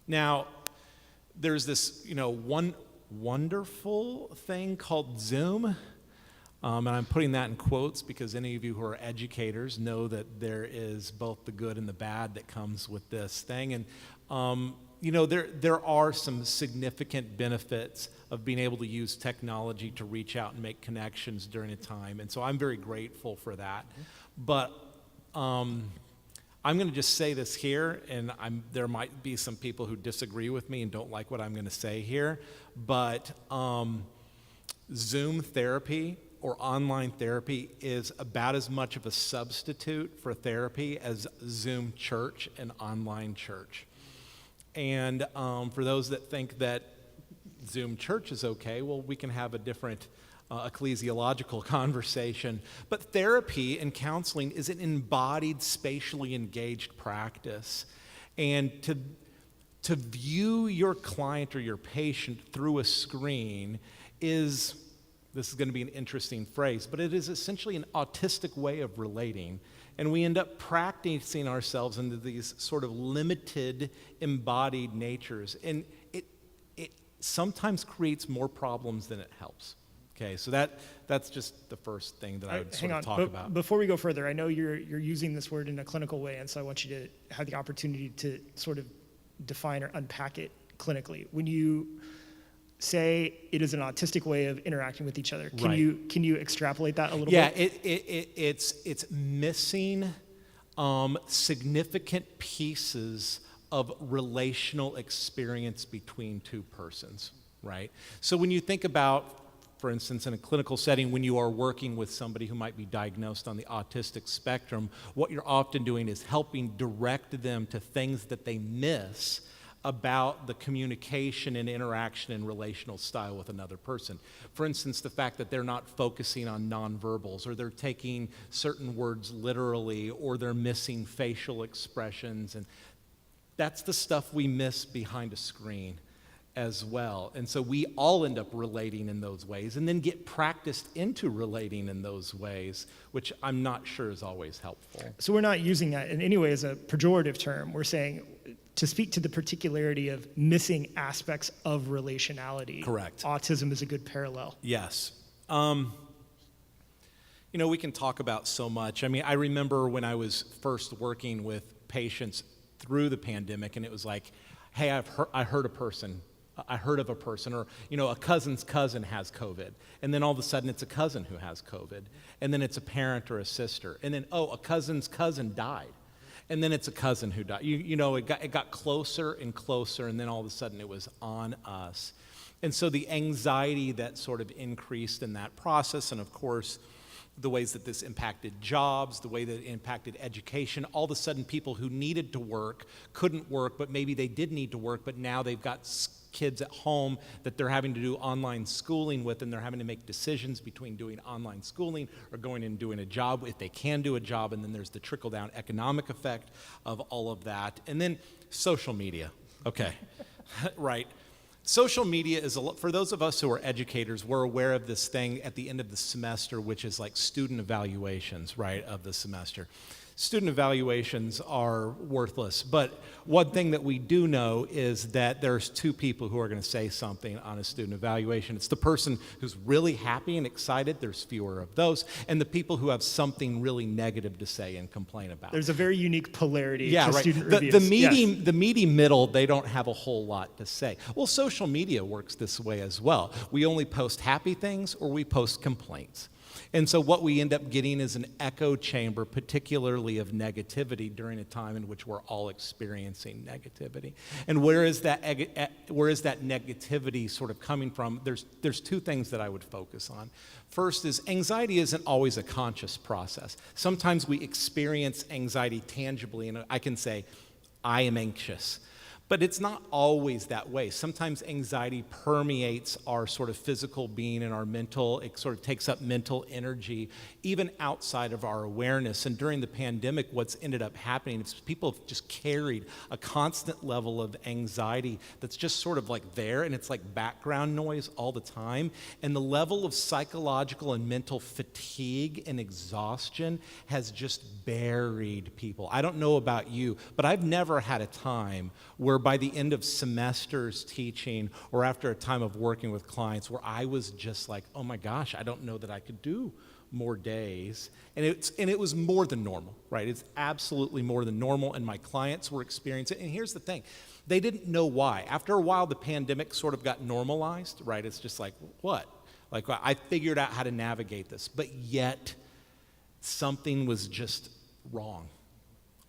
Now, there's this, one wonderful thing called Zoom, and I'm putting that in quotes because any of you who are educators know that there is both the good and the bad that comes with this thing. And there are some significant benefits of being able to use technology to reach out and make connections during a time, and so I'm very grateful for that. But I'm going to just say this here, and there might be some people who disagree with me and don't like what I'm going to say here, but Zoom therapy or online therapy is about as much of a substitute for therapy as Zoom church and online church. And for those that think that Zoom church is okay, well, we can have a different ecclesiological conversation. But therapy and counseling is an embodied, spatially engaged practice. And to view your client or your patient through a screen is, this is going to be an interesting phrase, but it is essentially an autistic way of relating. And we end up practicing ourselves into these sort of limited, embodied natures. And it sometimes creates more problems than it helps. Okay, so that's just the first thing that I would sort of talk about. Before we go further, I know you're using this word in a clinical way, and so I want you to have the opportunity to sort of define or unpack it clinically. When you say it is an autistic way of interacting with each other, can you extrapolate that a little bit? Yeah, it's missing significant pieces of relational experience between two persons, right? So when you think about, for instance, in a clinical setting, when you are working with somebody who might be diagnosed on the autistic spectrum, what you're often doing is helping direct them to things that they miss about the communication and interaction and relational style with another person. For instance, the fact that they're not focusing on nonverbals, or they're taking certain words literally, or they're missing facial expressions, and that's the stuff we miss behind a screen as well. And so we all end up relating in those ways and then get practiced into relating in those ways, which I'm not sure is always helpful. So we're not using that in any way as a pejorative term. We're saying to speak to the particularity of missing aspects of relationality. Correct. Autism is a good parallel. Yes. We can talk about so much. I mean, I remember when I was first working with patients through the pandemic, and it was like, hey, I heard of a person, or, a cousin's cousin has COVID. And then all of a sudden it's a cousin who has COVID. And then it's a parent or a sister. And then, a cousin's cousin died. And then it's a cousin who died. It got closer and closer, and then all of a sudden it was on us. And so the anxiety that sort of increased in that process, and of course, the ways that this impacted jobs, the way that it impacted education, all of a sudden people who needed to work couldn't work, but maybe they did need to work, but now they've got kids at home that they're having to do online schooling with, and they're having to make decisions between doing online schooling or going and doing a job if they can do a job. And then there's the trickle-down economic effect of all of that. And then social media. Okay, right. Social media is, for those of us who are educators, we're aware of this thing at the end of the semester, which is like student evaluations, right, of the semester. Student evaluations are worthless, but one thing that we do know is that there's two people who are going to say something on a student evaluation. It's the person who's really happy and excited, there's fewer of those, and the people who have something really negative to say and complain about. There's a very unique polarity Yeah, to right. student The reviews. Yes. meaty middle, they don't have a whole lot to say. Well, social media works this way as well. We only post happy things or we post complaints. And so what we end up getting is an echo chamber, particularly of negativity during a time in which we're all experiencing negativity. And where is that negativity sort of coming from? There's two things that I would focus on. First is anxiety isn't always a conscious process. Sometimes we experience anxiety tangibly, and I can say, I am anxious. But it's not always that way. Sometimes anxiety permeates our sort of physical being and our mental, it sort of takes up mental energy, even outside of our awareness. And during the pandemic, what's ended up happening is people have just carried a constant level of anxiety that's just sort of like there, and it's like background noise all the time. And the level of psychological and mental fatigue and exhaustion has just buried people. I don't know about you, but I've never had a time where by the end of semesters teaching or after a time of working with clients where I was just like, oh my gosh, I don't know that I could do more days. And it was more than normal, right? It's absolutely more than normal, and my clients were experiencing it. And here's the thing, they didn't know why. After a while, the pandemic sort of got normalized, right? It's just like, what? Like, I figured out how to navigate this, but yet something was just wrong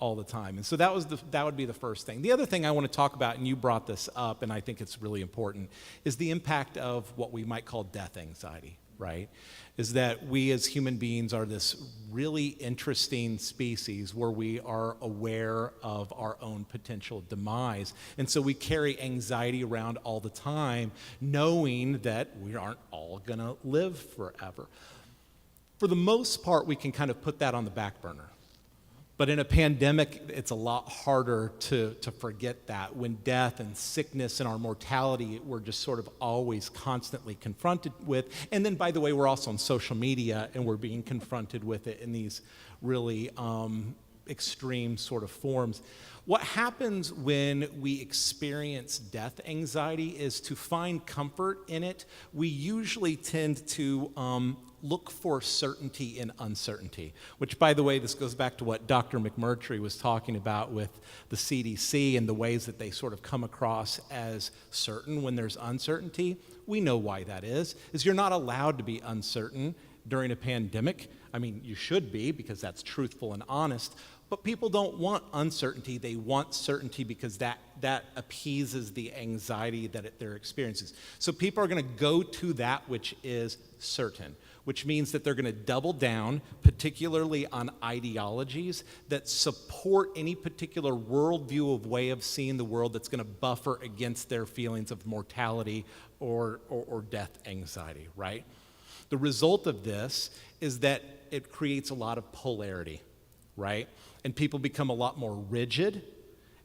all the time. And so that would be the first thing. The other thing I want to talk about, and you brought this up, and I think it's really important, is the impact of what we might call death anxiety, right? Is that we as human beings are this really interesting species where we are aware of our own potential demise. And so we carry anxiety around all the time, knowing that we aren't all going to live forever. For the most part, we can kind of put that on the back burner. But in a pandemic, it's a lot harder to forget that. When death and sickness and our mortality, we're just sort of always constantly confronted with. And then, by the way, we're also on social media, and we're being confronted with it in these really extreme sort of forms. What happens when we experience death anxiety is, to find comfort in it, we usually tend to look for certainty in uncertainty, which, by the way, this goes back to what Dr. McMurtry was talking about with the CDC and the ways that they sort of come across as certain when there's uncertainty. We know why that is you're not allowed to be uncertain during a pandemic. I mean, you should be, because that's truthful and honest. But people don't want uncertainty. They want certainty because that appeases the anxiety that they're experiencing. So people are going to go to that which is certain, which means that they're going to double down, particularly on ideologies that support any particular worldview of way of seeing the world that's going to buffer against their feelings of mortality or death anxiety, right? The result of this is that it creates a lot of polarity, right? And people become a lot more rigid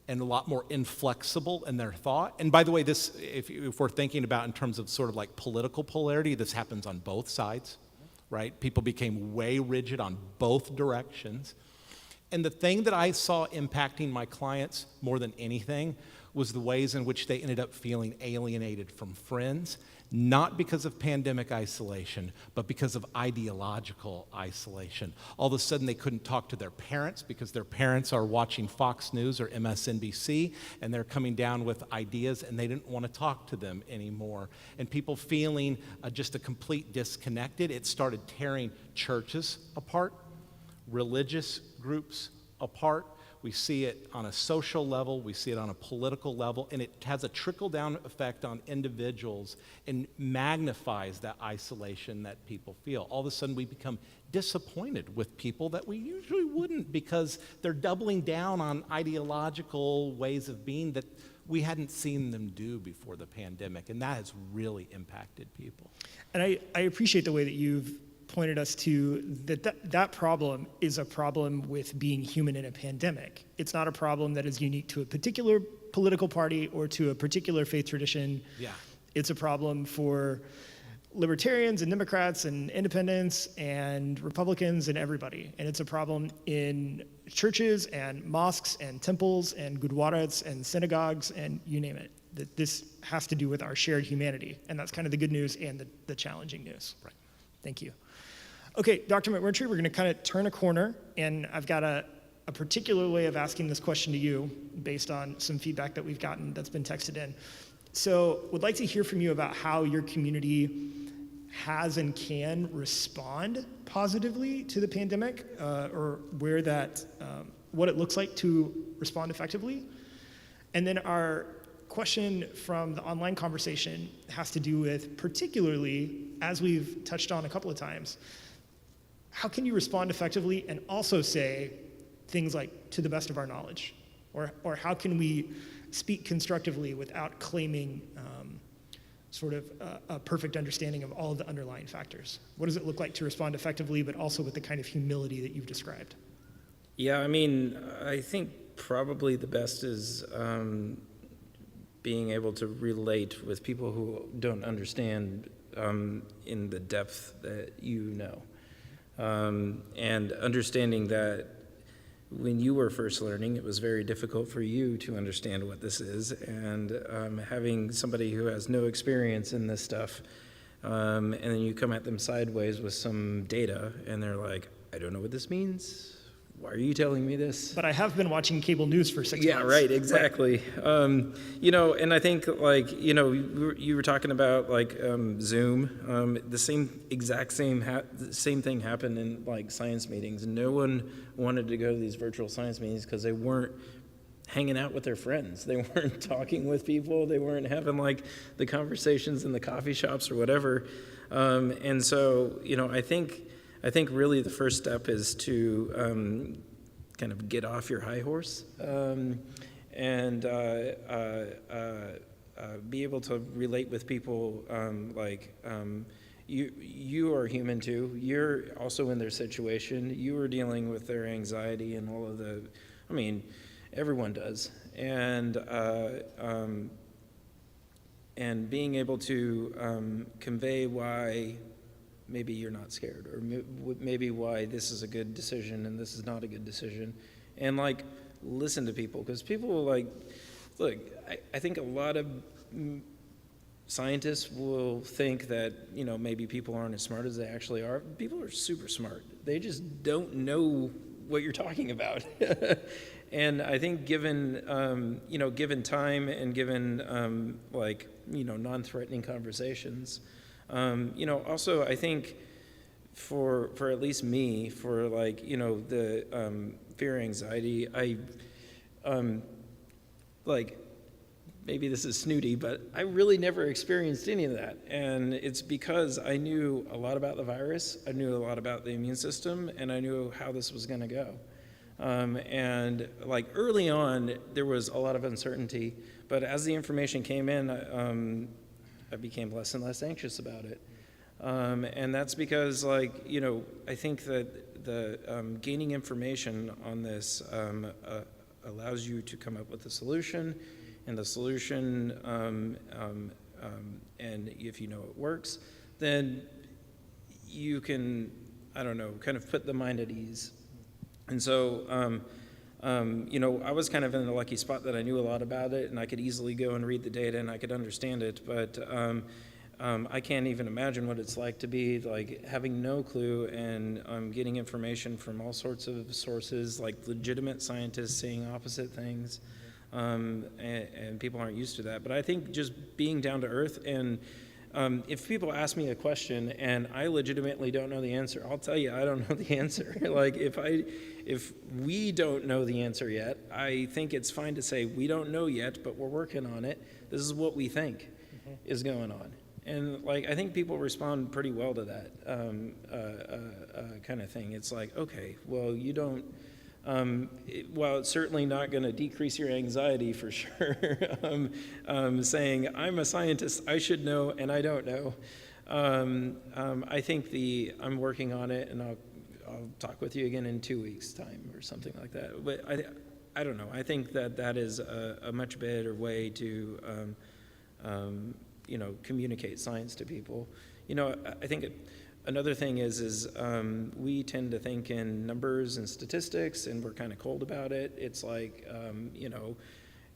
and a lot more inflexible in their thought. And by the way, this, if we're thinking about in terms of sort of like political polarity, this happens on both sides, right? People became way rigid on both directions. And the thing that I saw impacting my clients more than anything was the ways in which they ended up feeling alienated from friends, not because of pandemic isolation, but because of ideological isolation. All of a sudden, they couldn't talk to their parents because their parents are watching Fox News or MSNBC, and they're coming down with ideas, and they didn't want to talk to them anymore. And people feeling just a complete disconnected. It started tearing churches apart, religious groups apart. We see it on a social level, we see it on a political level, and it has a trickle-down effect on individuals and magnifies that isolation that people feel. All of a sudden, we become disappointed with people that we usually wouldn't because they're doubling down on ideological ways of being that we hadn't seen them do before the pandemic, and that has really impacted people. And I appreciate the way that you've pointed us to that problem is a problem with being human in a pandemic. It's not a problem that is unique to a particular political party or to a particular faith tradition. Yeah. It's a problem for libertarians and Democrats and independents and Republicans and everybody. And it's a problem in churches and mosques and temples and gurdwaras and synagogues and you name it. That this has to do with our shared humanity. And that's kind of the good news and the challenging news. Right. Thank you. Okay, Dr. McMurtry, we're going to kind of turn a corner, and I've got a particular way of asking this question to you based on some feedback that we've gotten that's been texted in. So would like to hear from you about how your community has and can respond positively to the pandemic, or where that, what it looks like to respond effectively. And then our question from the online conversation has to do with, particularly, as we've touched on a couple of times, how can you respond effectively and also say things like, to the best of our knowledge? Or how can we speak constructively without claiming sort of a perfect understanding of all of the underlying factors? What does it look like to respond effectively, but also with the kind of humility that you've described? Yeah, I mean, I think probably the best is being able to relate with people who don't understand in the depth that you know. And understanding that when you were first learning, it was very difficult for you to understand what this is, and having somebody who has no experience in this stuff, and then you come at them sideways with some data, and they're like, I don't know what this means. Why are you telling me this? But I have been watching cable news for 6 months. Yeah, right, exactly. Right. You know, and I think, like, you know, you were talking about, like, Zoom. The same thing happened in, like, science meetings. No one wanted to go to these virtual science meetings because they weren't hanging out with their friends. They weren't talking with people. They weren't having, like, the conversations in the coffee shops or whatever. And so, you know, I think really the first step is to kind of get off your high horse and be able to relate with people you are human too. You're also in their situation. You are dealing with their anxiety and all of the, I mean, everyone does. And being able to convey why maybe you're not scared, or maybe why this is a good decision and this is not a good decision, and like listen to people, because people will like, look, I think a lot of scientists will think that, you know, maybe people aren't as smart as they actually are. People are super smart. They just don't know what you're talking about. And I think given, you know, given time and given like, you know, non-threatening conversations, you know, also I think for at least me, for like, the fear, anxiety, like, maybe this is snooty, but I really never experienced any of that. And it's because I knew a lot about the virus, I knew a lot about the immune system, and I knew how this was going to go. And like early on, there was a lot of uncertainty, but as the information came in, I became less and less anxious about it. And that's because, like, I think that the gaining information on this allows you to come up with a solution, and the solution, and if you know it works, then you can, I don't know, kind of put the mind at ease. And so, I was kind of in a lucky spot that I knew a lot about it, and I could easily go and read the data, and I could understand it, but I can't even imagine what it's like to be like having no clue and getting information from all sorts of sources, like legitimate scientists saying opposite things, and people aren't used to that. But I think just being down to earth, and if people ask me a question and I legitimately don't know the answer, I'll tell you I don't know the answer. Like if we don't know the answer yet, I think it's fine to say we don't know yet, but we're working on it. This is what we think is going on. And like, I think people respond pretty well to that kind of thing. It's like, okay, well, you don't, well, it's certainly not going to decrease your anxiety for sure. Saying, I'm a scientist, I should know, and I don't know. I think I'm working on it, and I'll talk with you again in 2 weeks' time or something like that. But I don't know. I think that is a much better way to communicate science to people. I think another thing is we tend to think in numbers and statistics, and we're kind of cold about it. It's like,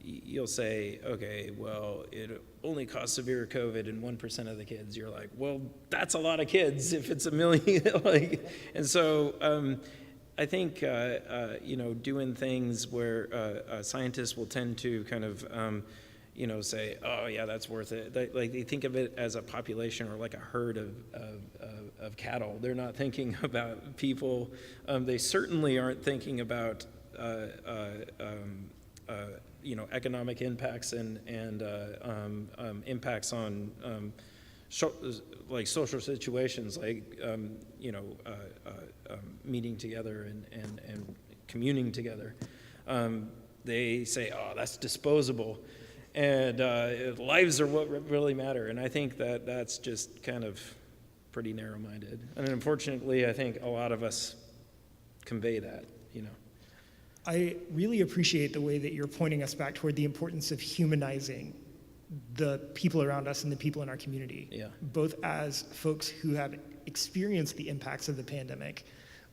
you'll say, okay, well, it only caused severe COVID in 1% of the kids. You're like, well, that's a lot of kids if it's 1 million. And so I think, doing things where scientists will tend to kind of, say, oh yeah, that's worth it. They think of it as a population or like a herd of cattle. They're not thinking about people. They certainly aren't thinking about economic impacts and impacts on like social situations, like meeting together and communing together. They say, oh, that's disposable. And lives are what really matter. And I think that's just kind of pretty narrow-minded. And unfortunately, I think a lot of us convey that, I really appreciate the way that you're pointing us back toward the importance of humanizing the people around us and the people in our community. Yeah. Both as folks who have experienced the impacts of the pandemic,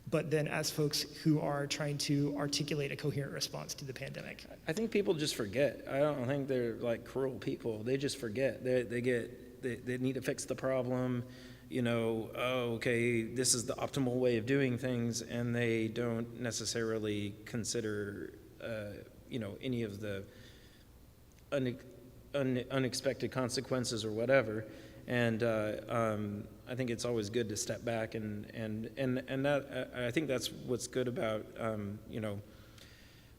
but then as folks who are trying to articulate a coherent response to the pandemic. I think people just forget. I don't think they're like cruel people. They just forget. They need to fix the problem. Okay, this is the optimal way of doing things, and they don't necessarily consider, any of the unexpected consequences or whatever. And I think it's always good to step back, and that I think that's what's good about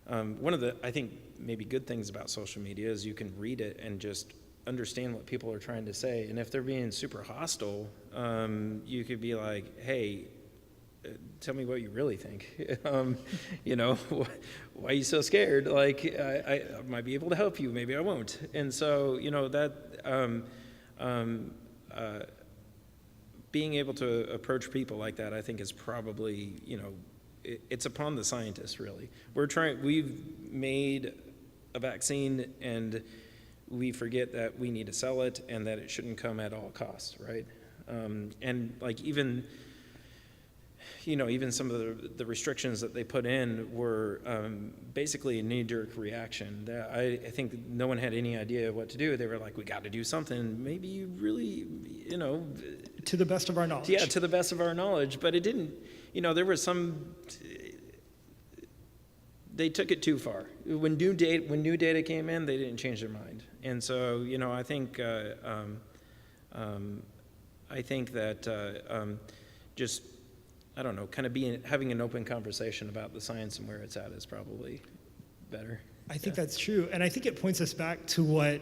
one of the, I think, maybe good things about social media is you can read it and just understand what people are trying to say. And if they're being super hostile, you could be like, hey, tell me what you really think. Why are you so scared? Like, I might be able to help you, maybe I won't. And so, being able to approach people like that, I think, is probably, it's upon the scientists, really. We've made a vaccine, and we forget that we need to sell it and that it shouldn't come at all costs, right? And like even some of the restrictions that they put in were basically a knee-jerk reaction. I think no one had any idea what to do. They were like, we got to do something. Maybe you really, To the best of our knowledge. Yeah, to the best of our knowledge. But it didn't, there was some, they took it too far. When new data came in, they didn't change their mind. And so, I think that, just, I don't know, kind of having an open conversation about the science and where it's at is probably better. I think that's true. And I think it points us back to what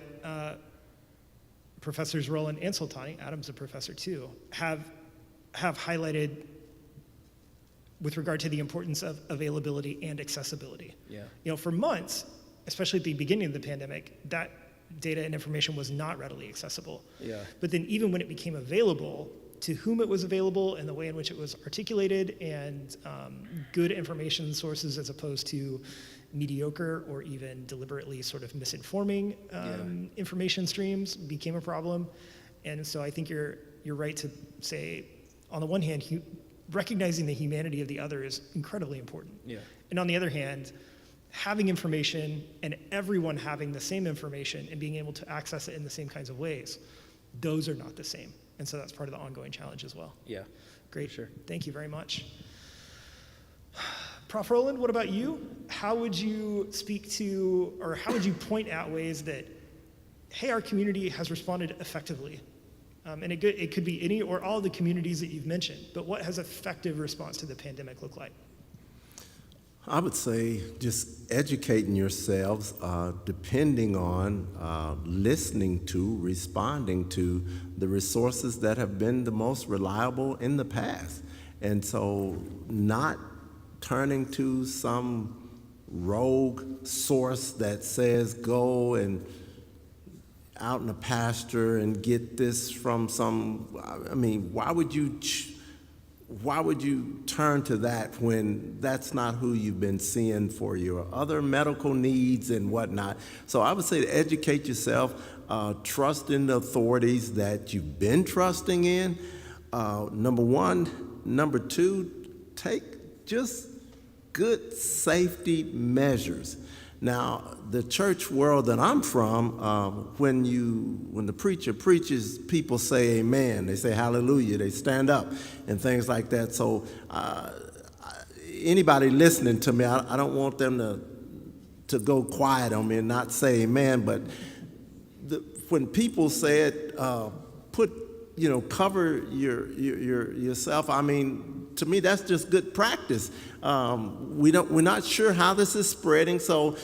Professors Roland and Soltani, Adam's a professor too, have highlighted with regard to the importance of availability and accessibility. Yeah. For months, especially at the beginning of the pandemic, that data and information was not readily accessible. Yeah. But then even when it became available, to whom it was available and the way in which it was articulated, and good information sources as opposed to mediocre or even deliberately sort of misinforming information streams became a problem. And so I think you're right to say, on the one hand, recognizing the humanity of the other is incredibly important. Yeah. And on the other hand, having information and everyone having the same information and being able to access it in the same kinds of ways, those are not the same. And so that's part of the ongoing challenge as well. Yeah. Great. Sure. Thank you very much. Prof. Roland, what about you? How would you speak to, or how would you point out ways that, hey, our community has responded effectively? And it could be any or all the communities that you've mentioned, but what has effective response to the pandemic look like? I would say just educating yourselves, depending on listening to, responding to the resources that have been the most reliable in the past. And so not turning to some rogue source that says go and out in the pasture and get this from some, I mean, why would you turn to that when that's not who you've been seeing for your other medical needs and whatnot? So I would say to educate yourself, trust in the authorities that you've been trusting in, number one. Number two, take just good safety measures. Now, the church world that I'm from, when the preacher preaches, people say amen, they say hallelujah, they stand up and things like that. So anybody listening to me, I don't want them to go quiet on me and not say amen, but when people say it, cover yourself, I mean, to me, that's just good practice. We're not sure how this is spreading, so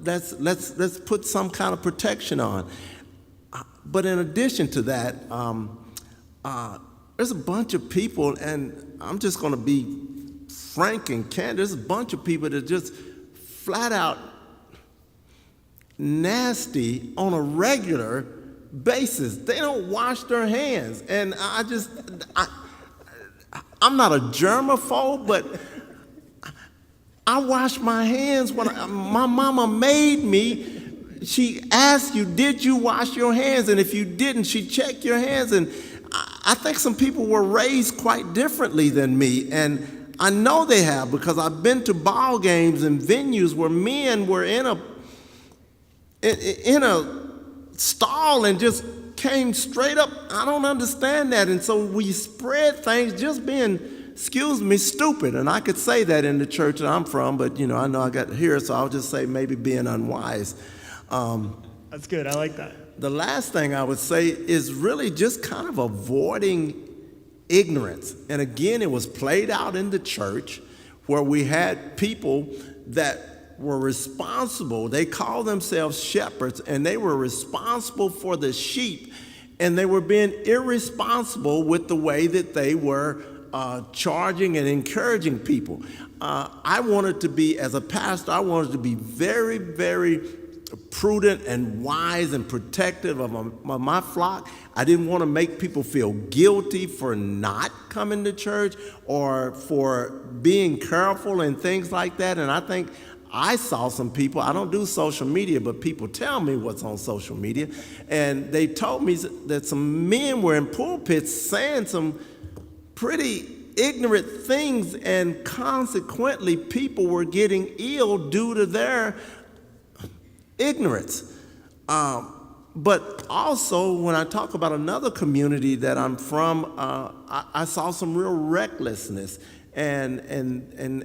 let's put some kind of protection on. But in addition to that, there's a bunch of people, and I'm just going to be frank and candid. There's a bunch of people that are just flat out nasty on a regular basis. They don't wash their hands, and I'm not a germaphobe, but I wash my hands when my mama made me. She asked you, did you wash your hands? And if you didn't, she checked your hands. And I think some people were raised quite differently than me. And I know they have, because I've been to ball games and venues where men were in a stall and just came straight up. I don't understand that. And so we spread things just being, excuse me, stupid. And I could say that in the church that I'm from, but I know I got here, so I'll just say maybe being unwise. That's good. I like that. The last thing I would say is really just kind of avoiding ignorance. And again, it was played out in the church where we had people that were responsible. They called themselves shepherds, and they were responsible for the sheep, and they were being irresponsible with the way that they were charging and encouraging people. I wanted to be, as a pastor, I wanted to be very, very prudent and wise and protective of my flock. I didn't want to make people feel guilty for not coming to church or for being careful and things like that. And I think I saw some people, I don't do social media, but people tell me what's on social media, and they told me that some men were in pulpits saying some pretty ignorant things, and consequently people were getting ill due to their ignorance. But also, when I talk about another community that I'm from, I saw some real recklessness. And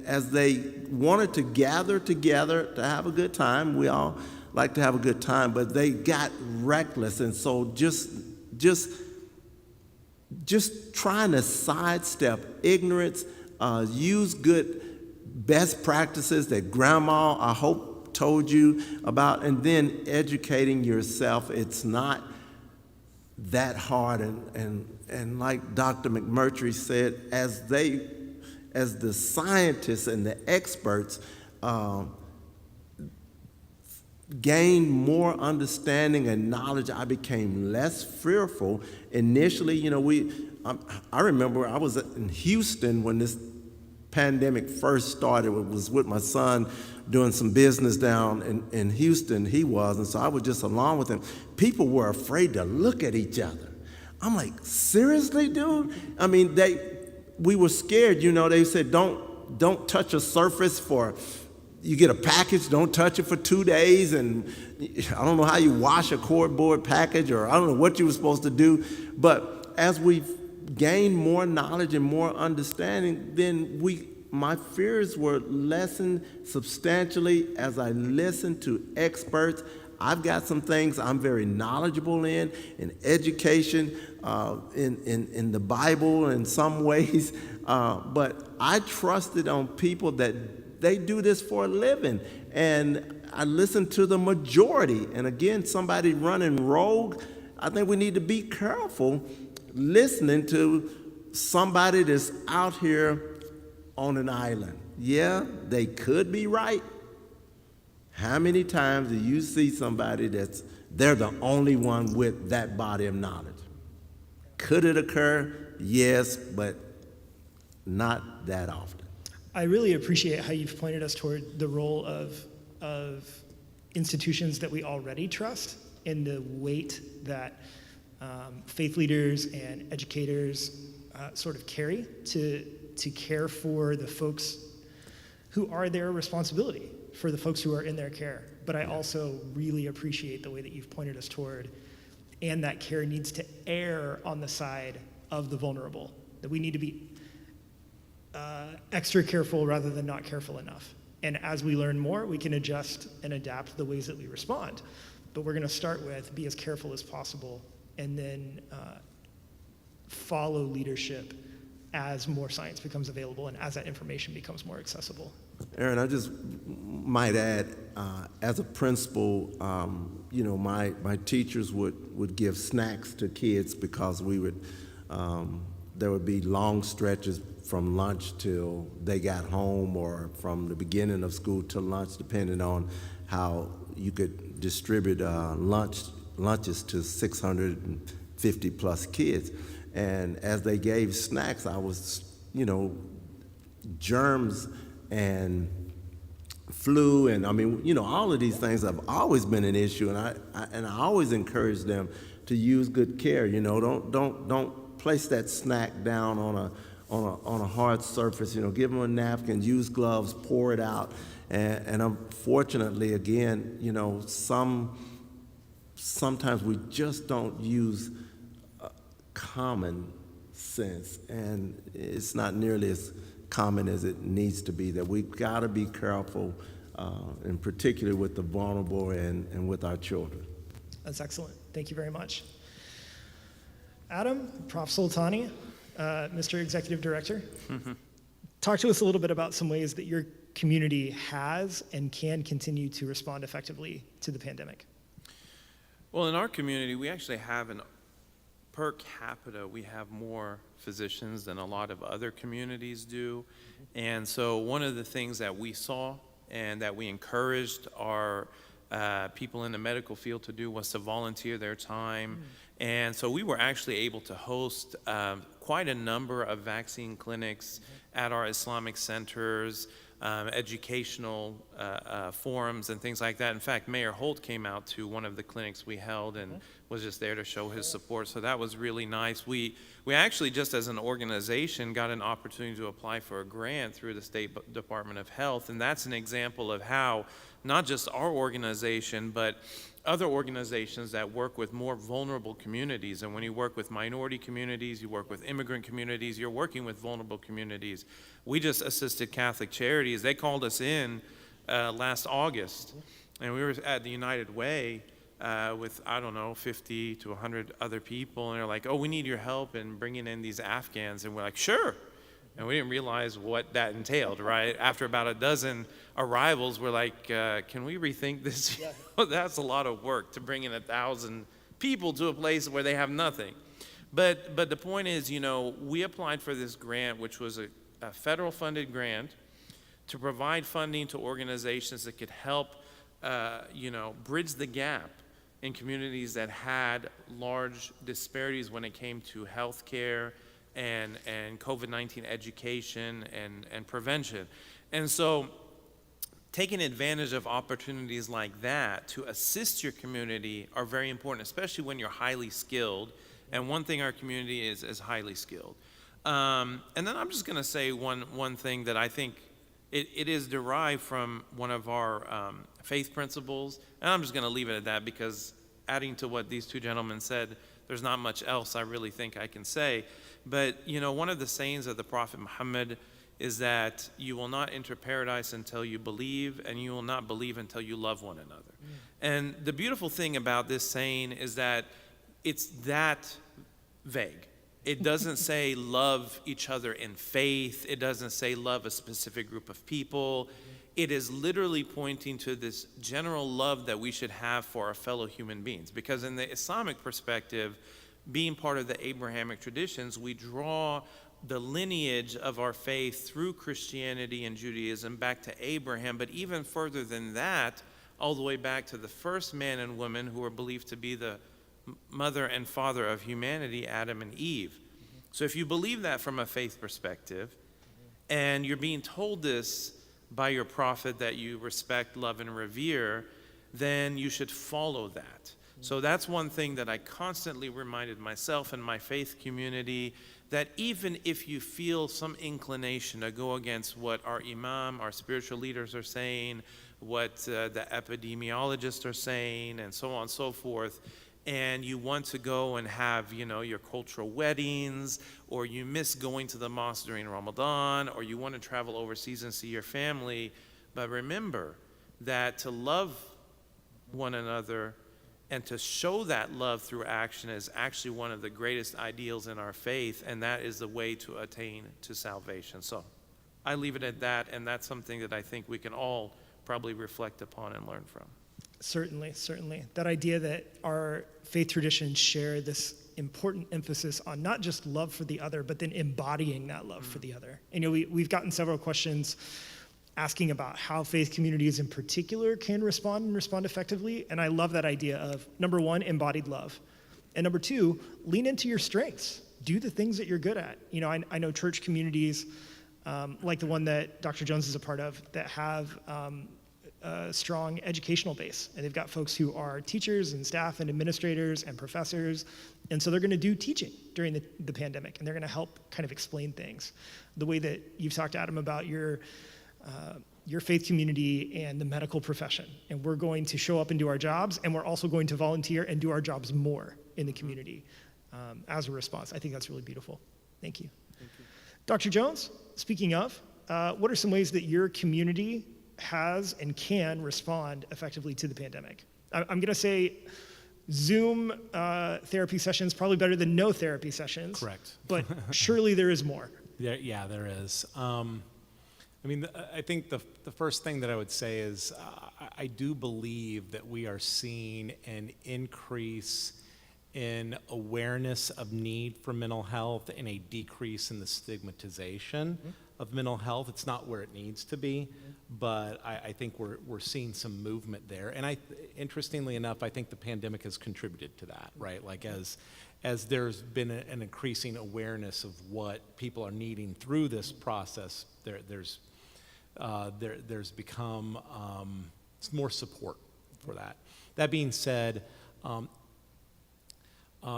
as they wanted to gather together to have a good time, we all like to have a good time, but they got reckless. And so just just trying to sidestep ignorance, use good best practices that grandma, I hope, told you about, and then educating yourself. It's not that hard, and like Dr. McMurtry said, as the scientists and the experts gained more understanding and knowledge, I became less fearful. Initially, I remember I was in Houston when this pandemic first started. It was with my son doing some business down in Houston, he was, and so I was just along with him. People were afraid to look at each other. I'm like, seriously, dude? I mean, we were scared, they said, don't touch a surface you get a package, don't touch it for 2 days, and I don't know how you wash a cardboard package, or I don't know what you were supposed to do, but as we've gained more knowledge and more understanding, then my fears were lessened substantially as I listened to experts. I've got some things I'm very knowledgeable in education, in the Bible in some ways, but I trusted on people that they do this for a living, and I listened to the majority. And again, somebody running rogue, I think we need to be careful listening to somebody that's out here on an island. Yeah, they could be right. How many times do you see somebody they're the only one with that body of knowledge? Could it occur? Yes, but not that often. I really appreciate how you've pointed us toward the role of institutions that we already trust and the weight that faith leaders and educators sort of carry to care for the folks who are their responsibility, for the folks who are in their care. But I also really appreciate the way that you've pointed us toward, and that care needs to err on the side of the vulnerable, that we need to be extra careful rather than not careful enough. And as we learn more, we can adjust and adapt the ways that we respond. But we're going to start with be as careful as possible, and then follow leadership as more science becomes available and as that information becomes more accessible. Aaron, I just might add, as a principal, my teachers would give snacks to kids because there would be long stretches from lunch till they got home, or from the beginning of school till lunch, depending on how you could distribute lunches to 650 plus kids. And as they gave snacks, I was, germs and flu, and all of these things have always been an issue, and I always encourage them to use good care. Don't place that snack down on a hard surface. Give them a napkin, use gloves, pour it out, and unfortunately, again, sometimes we just don't use common sense, and it's not nearly as common as it needs to be, that we've got to be careful, and particularly with the vulnerable and with our children. That's excellent. Thank you very much. Adam, Prof. Soltani, Mr. Executive Director, talk to us a little bit about some ways that your community has and can continue to respond effectively to the pandemic. Well, in our community, we actually have per capita, we have more physicians than a lot of other communities do. And so one of the things that we saw and that we encouraged our people in the medical field to do was to volunteer their time. And so we were actually able to host quite a number of vaccine clinics at our Islamic centers, educational forums and things like that. In fact, Mayor Holt came out to one of the clinics we held and was just there to show his support. So that was really nice. We actually, just as an organization, got an opportunity to apply for a grant through the State Department of Health. And that's an example of how not just our organization, but other organizations that work with more vulnerable communities. And when you work with minority communities, you work with immigrant communities, you're working with vulnerable communities. We just assisted Catholic Charities. They called us in last August, and we were at the United Way with, I don't know, 50 to 100 other people, and they're like, oh, we need your help in bringing in these Afghans. And we're like, sure. And we didn't realize what that entailed, right? After about a dozen arrivals, we're like, can we rethink this? That's a lot of work to bring in 1,000 people to a place where they have nothing. But the point is, we applied for this grant, which was a federal funded grant to provide funding to organizations that could help, bridge the gap in communities that had large disparities when it came to health care and COVID-19 education and prevention. And so taking advantage of opportunities like that to assist your community are very important, especially when you're highly skilled. And one thing our community is highly skilled. And then I'm just gonna say one thing that I think it is derived from one of our faith principles, and I'm just going to leave it at that because adding to what these two gentlemen said, there's not much else I really think I can say. But, one of the sayings of the Prophet Muhammad is that you will not enter paradise until you believe, and you will not believe until you love one another. And the beautiful thing about this saying is that it's that vague. It doesn't say love each other in faith. It doesn't say love a specific group of people. It is literally pointing to this general love that we should have for our fellow human beings. Because in the Islamic perspective, being part of the Abrahamic traditions, we draw the lineage of our faith through Christianity and Judaism back to Abraham, but even further than that, all the way back to the first man and woman who are believed to be the mother and father of humanity, Adam and Eve. So if you believe that from a faith perspective, and you're being told this by your prophet that you respect, love, and revere, then you should follow that. So that's one thing that I constantly reminded myself and my faith community, that even if you feel some inclination to go against what our imam, our spiritual leaders are saying, what the epidemiologists are saying, and so on and so forth, and you want to go and have, your cultural weddings, or you miss going to the mosque during Ramadan, or you want to travel overseas and see your family, but remember that to love one another and to show that love through action is actually one of the greatest ideals in our faith, and that is the way to attain to salvation. So I leave it at that, and that's something that I think we can all probably reflect upon and learn from. Certainly. That idea that our faith traditions share this important emphasis on not just love for the other, but then embodying that love for the other. And we've gotten several questions asking about how faith communities in particular can respond effectively. And I love that idea of, number one, embodied love. And number two, lean into your strengths. Do the things that you're good at. I know church communities like the one that Dr. Jones is a part of that have a strong educational base. And they've got folks who are teachers and staff and administrators and professors. And so they're going to do teaching during the pandemic, and they're going to help kind of explain things. The way that you've talked, Adam, about your faith community and the medical profession. And we're going to show up and do our jobs, and we're also going to volunteer and do our jobs more in the community as a response. I think that's really beautiful. Thank you. Dr. Jones, speaking of, what are some ways that your community has and can respond effectively to the pandemic? I'm going to say Zoom therapy sessions probably better than no therapy sessions. Correct. But surely there is more. There is. I think the first thing that I would say is I do believe that we are seeing an increase in awareness of need for mental health and a decrease in the stigmatization of mental health. It's not where it needs to be, but I think we're seeing some movement there. And interestingly enough, I think the pandemic has contributed to that, right? Like as there's been an increasing awareness of what people are needing through this process, there's become more support for that. That being said,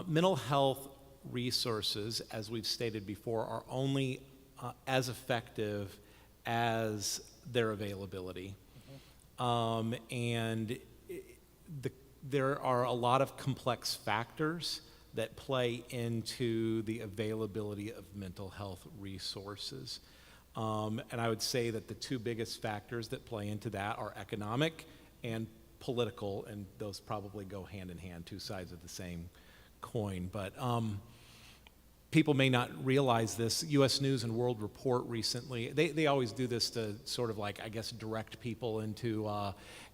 mental health resources, as we've stated before, are only as effective as their availability. There are a lot of complex factors that play into the availability of mental health resources. And I would say that the two biggest factors that play into that are economic and political, and those probably go hand in hand, two sides of the same coin. But people may not realize this. U.S. News and World Report recently, they always do this to sort of like, I guess, direct people into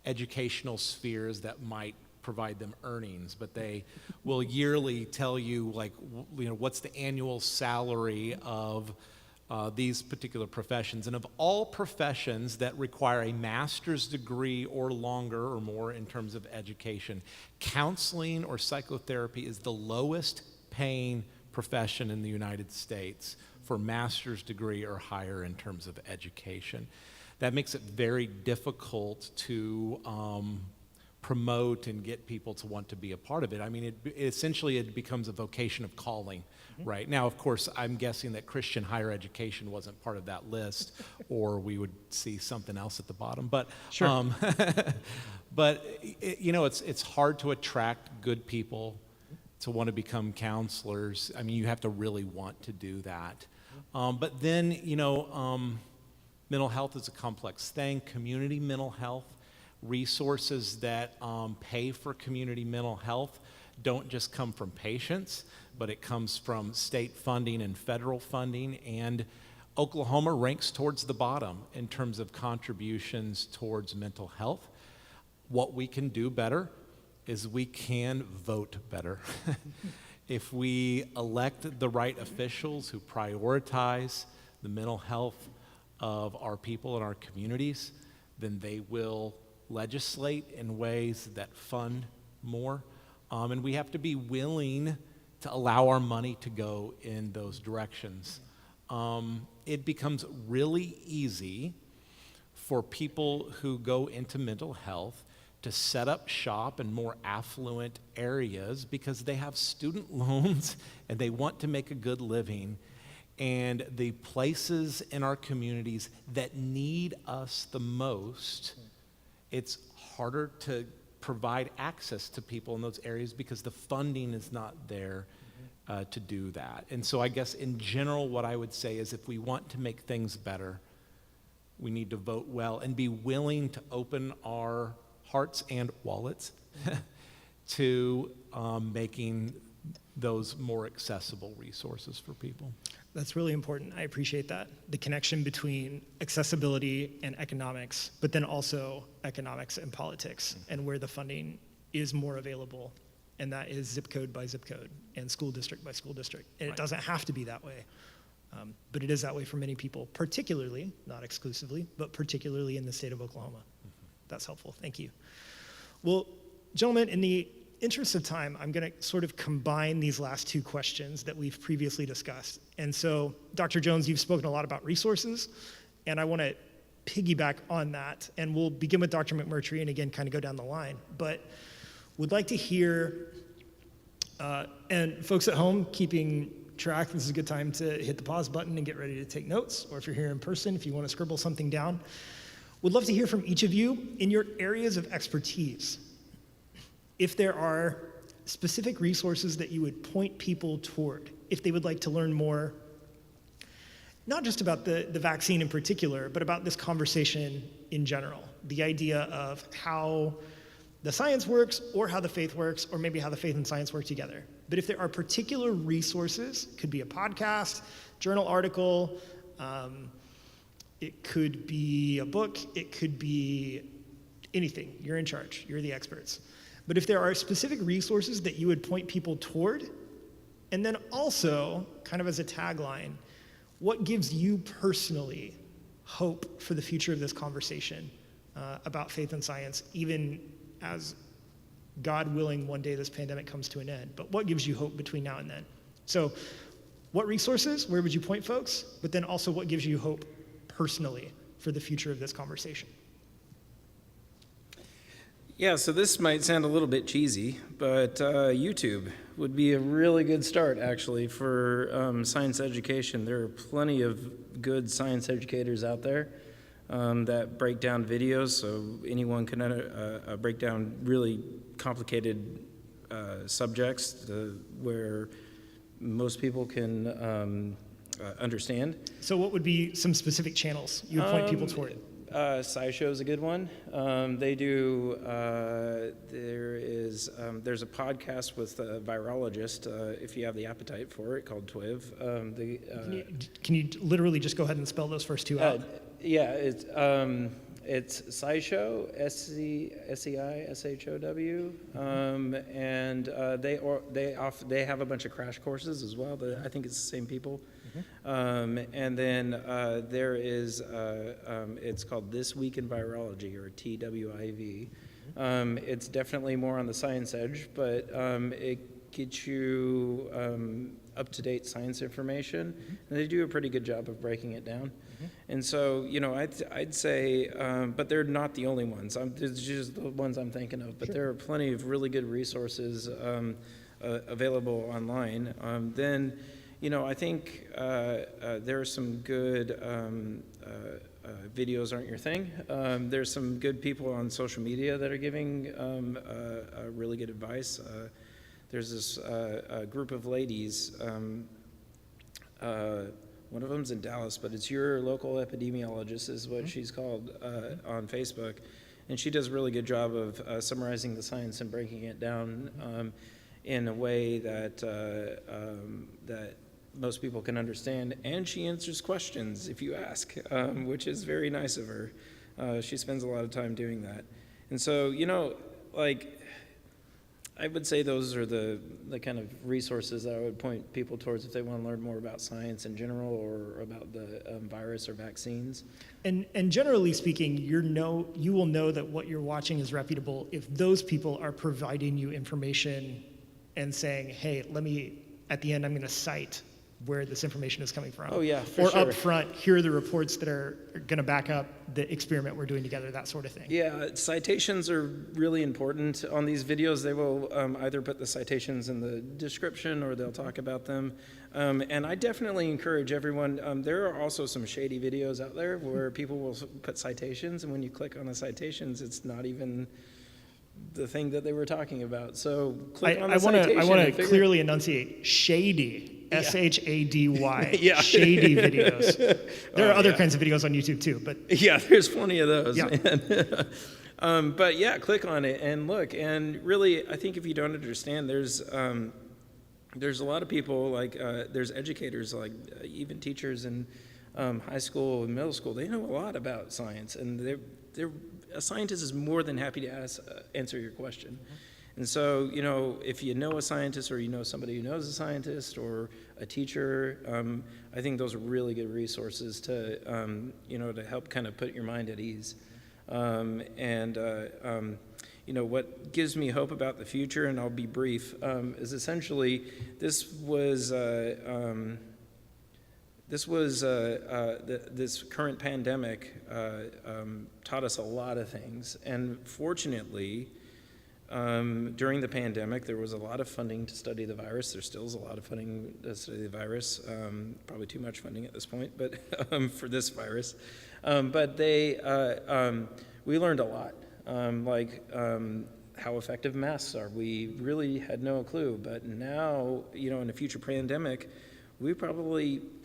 educational spheres that might provide them earnings, but they will yearly tell you, like, what's the annual salary of these particular professions. And of all professions that require a master's degree or longer or more in terms of education, counseling or psychotherapy is the lowest paying profession in the United States for master's degree or higher in terms of education. That makes it very difficult to promote and get people to want to be a part of it. I mean, essentially it becomes a vocation of calling, right? Now, of course, I'm guessing that Christian higher education wasn't part of that list, or we would see something else at the bottom. But Sure. but it's hard to attract good people to want to become counselors. I mean, you have to really want to do that. But then, mental health is a complex thing. Community mental health, resources that pay for community mental health don't just come from patients, but it comes from state funding and federal funding. And Oklahoma ranks towards the bottom in terms of contributions towards mental health. What we can do better is we can vote better. If we elect the right officials who prioritize the mental health of our people and our communities, then they will legislate in ways that fund more. And we have to be willing to allow our money to go in those directions. It becomes really easy for people who go into mental health to set up shop in more affluent areas because they have student loans and they want to make a good living. And the places in our communities that need us the most, it's harder to provide access to people in those areas because the funding is not there to do that. And so I guess in general, what I would say is if we want to make things better, we need to vote well and be willing to open our hearts and wallets to making those more accessible resources for people. That's really important. I appreciate that. The connection between accessibility and economics, but then also economics and politics, and where the funding is more available. And that is zip code by zip code and school district by school district. And it doesn't have to be that way. But it is that way for many people, particularly, not exclusively, but particularly in the state of Oklahoma. That's helpful. Thank you. Well, gentlemen, in the interest of time, I'm going to sort of combine these last two questions that we've previously discussed. And so, Dr. Jones, you've spoken a lot about resources, and I want to piggyback on that. And we'll begin with Dr. McMurtry and again, kind of go down the line. But would like to hear, and folks at home keeping track, this is a good time to hit the pause button and get ready to take notes, or if you're here in person, if you want to scribble something down. Would love to hear from each of you in your areas of expertise. If there are specific resources that you would point people toward, if they would like to learn more, not just about the vaccine in particular, but about this conversation in general, the idea of how the science works or how the faith works, or maybe how the faith and science work together. But if there are particular resources, could be a podcast, journal article, it could be a book, it could be anything. You're in charge, you're the experts. But if there are specific resources that you would point people toward, and then also, kind of as a tagline, what gives you personally hope for the future of this conversation about faith and science, even as, God willing, one day this pandemic comes to an end? But what gives you hope between now and then? So what resources, where would you point folks? But then also, what gives you hope personally for the future of this conversation? Yeah, so this might sound a little bit cheesy, but YouTube would be a really good start, actually, for science education. There are plenty of good science educators out there that break down videos, so anyone can break down really complicated subjects where most people can understand. So what would be some specific channels you would point people toward? SciShow is a good one. They do. There's a podcast with a virologist, if you have the appetite for it, called TWIV. Can you literally just go ahead and spell those first two out? Yeah, it's SciShow, SCISHOW, and they have a bunch of crash courses as well. I think it's the same people. And then there is it's called This Week in Virology, or TWIV. It's definitely more on the science edge, but it gets you up-to-date science information, and they do a pretty good job of breaking it down. And so, I'd say, but they're not the only ones. It's just the ones I'm thinking of, but there are plenty of really good resources available online. Then, I think there are some good videos aren't your thing. There's some good people on social media that are giving really good advice. There's this group of ladies. One of them's in Dallas, but it's Your Local Epidemiologist is what she's called on Facebook. And she does a really good job of summarizing the science and breaking it down in a way that most people can understand. And she answers questions if you ask, which is very nice of her. She spends a lot of time doing that. And so, I would say those are the kind of resources that I would point people towards if they want to learn more about science in general or about the virus or vaccines. And generally speaking, you will know that what you're watching is reputable if those people are providing you information and saying, hey, at the end, I'm going to cite where this information is coming from. Oh, yeah, for or sure. up front, here are the reports that are going to back up the experiment we're doing together, that sort of thing. Yeah, citations are really important on these videos. They will either put the citations in the description or they'll talk about them. And I definitely encourage everyone, there are also some shady videos out there where people will put citations, and when you click on the citations, it's not even the thing that they were talking about. So click on the citation. I want to clearly enunciate shady. SHADY, Yeah. shady videos. There are other kinds of videos on YouTube too, but yeah, there's plenty of those. Yeah. Man. But yeah, click on it and look. And really, I think if you don't understand, there's a lot of people there's educators, even teachers in high school and middle school. They know a lot about science, and a scientist is more than happy to answer your question. And so, if you know a scientist or you know somebody who knows a scientist or a teacher, I think those are really good resources to, to help kind of put your mind at ease. What gives me hope about the future, and I'll be brief, is essentially this current pandemic taught us a lot of things, and fortunately, during the pandemic, there was a lot of funding to study the virus. There still is a lot of funding to study the virus, probably too much funding at this point, but for this virus. But we learned a lot, how effective masks are. We really had no clue, but now, in a future pandemic,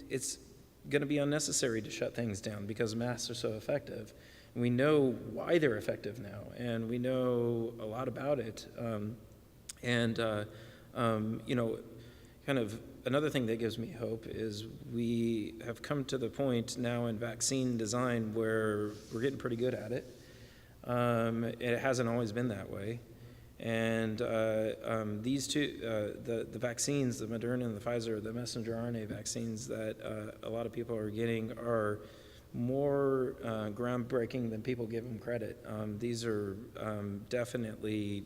it's going to be unnecessary to shut things down because masks are so effective. We know why they're effective now, and we know a lot about it. Kind of another thing that gives me hope is we have come to the point now in vaccine design where we're getting pretty good at it. It hasn't always been that way. And these two, the vaccines, the Moderna and the Pfizer, the messenger RNA vaccines that a lot of people are getting are more groundbreaking than people give them credit. These are definitely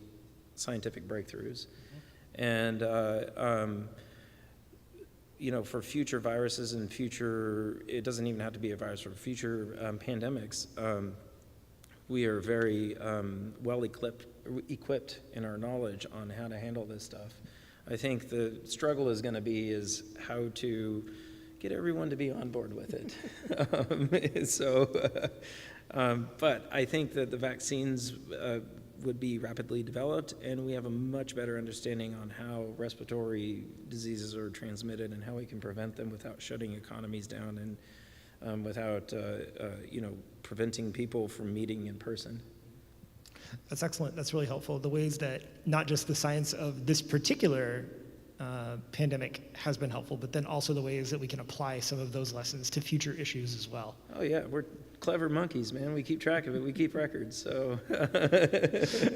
scientific breakthroughs. And, for future viruses and it doesn't even have to be a virus, for future pandemics, we are very well equipped in our knowledge on how to handle this stuff. I think the struggle is going to be how to get everyone to be on board with it. But I think that the vaccines would be rapidly developed, and we have a much better understanding on how respiratory diseases are transmitted and how we can prevent them without shutting economies down and without preventing people from meeting in person. That's excellent. That's really helpful. The ways that not just the science of this particular pandemic has been helpful, but then also the ways that we can apply some of those lessons to future issues as well. Oh yeah, we're clever monkeys, man. We keep track of it. We keep records. So.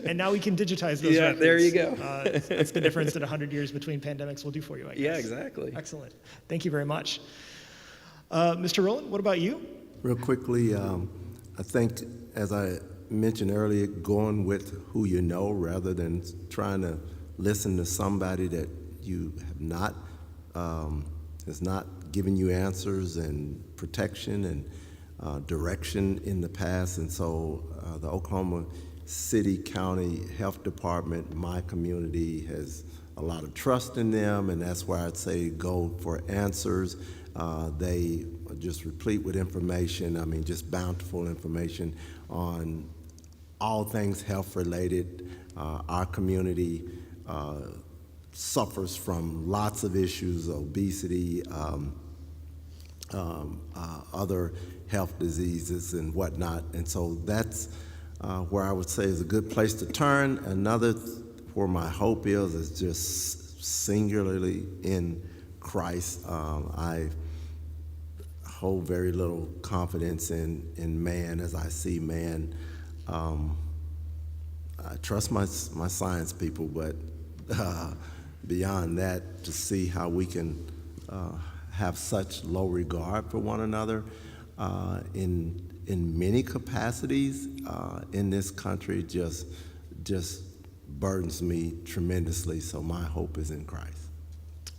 And now we can digitize those records. There you go. That's the difference that 100 years between pandemics will do for you, I guess. Yeah, exactly. Excellent. Thank you very much. Mr. Rowland, what about you? Real quickly, I think, as I mentioned earlier, going with who you know rather than trying to listen to somebody that you have not, has not given you answers and protection and direction in the past. And so the Oklahoma City County Health Department, my community, has a lot of trust in them, and that's why I'd say go for answers. They are just replete with information, just bountiful information on all things health related. Our community suffers from lots of issues, obesity, other health diseases and whatnot. And so that's where I would say is a good place to turn. Another where my hope is just singularly in Christ. I hold very little confidence in man as I see man. I trust my science people, but beyond that, to see how we can have such low regard for one another in many capacities in this country just burdens me tremendously. So my hope is in Christ.